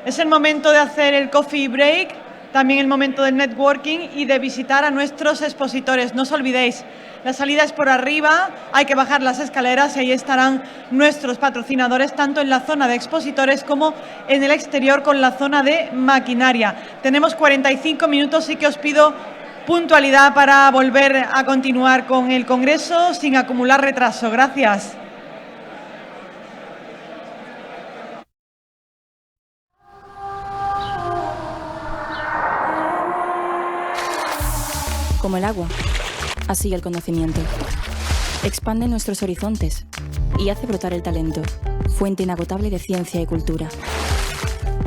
Es el momento de hacer el coffee break, también el momento del networking y de visitar a nuestros expositores. No os olvidéis, la salida es por arriba, hay que bajar las escaleras y ahí estarán nuestros patrocinadores, tanto en la zona de expositores como en el exterior con la zona de maquinaria. Tenemos 45 minutos y que os pido puntualidad para volver a continuar con el congreso sin acumular retraso. Gracias. Como el agua, así el conocimiento. Expande nuestros horizontes y hace brotar el talento, fuente inagotable de ciencia y cultura.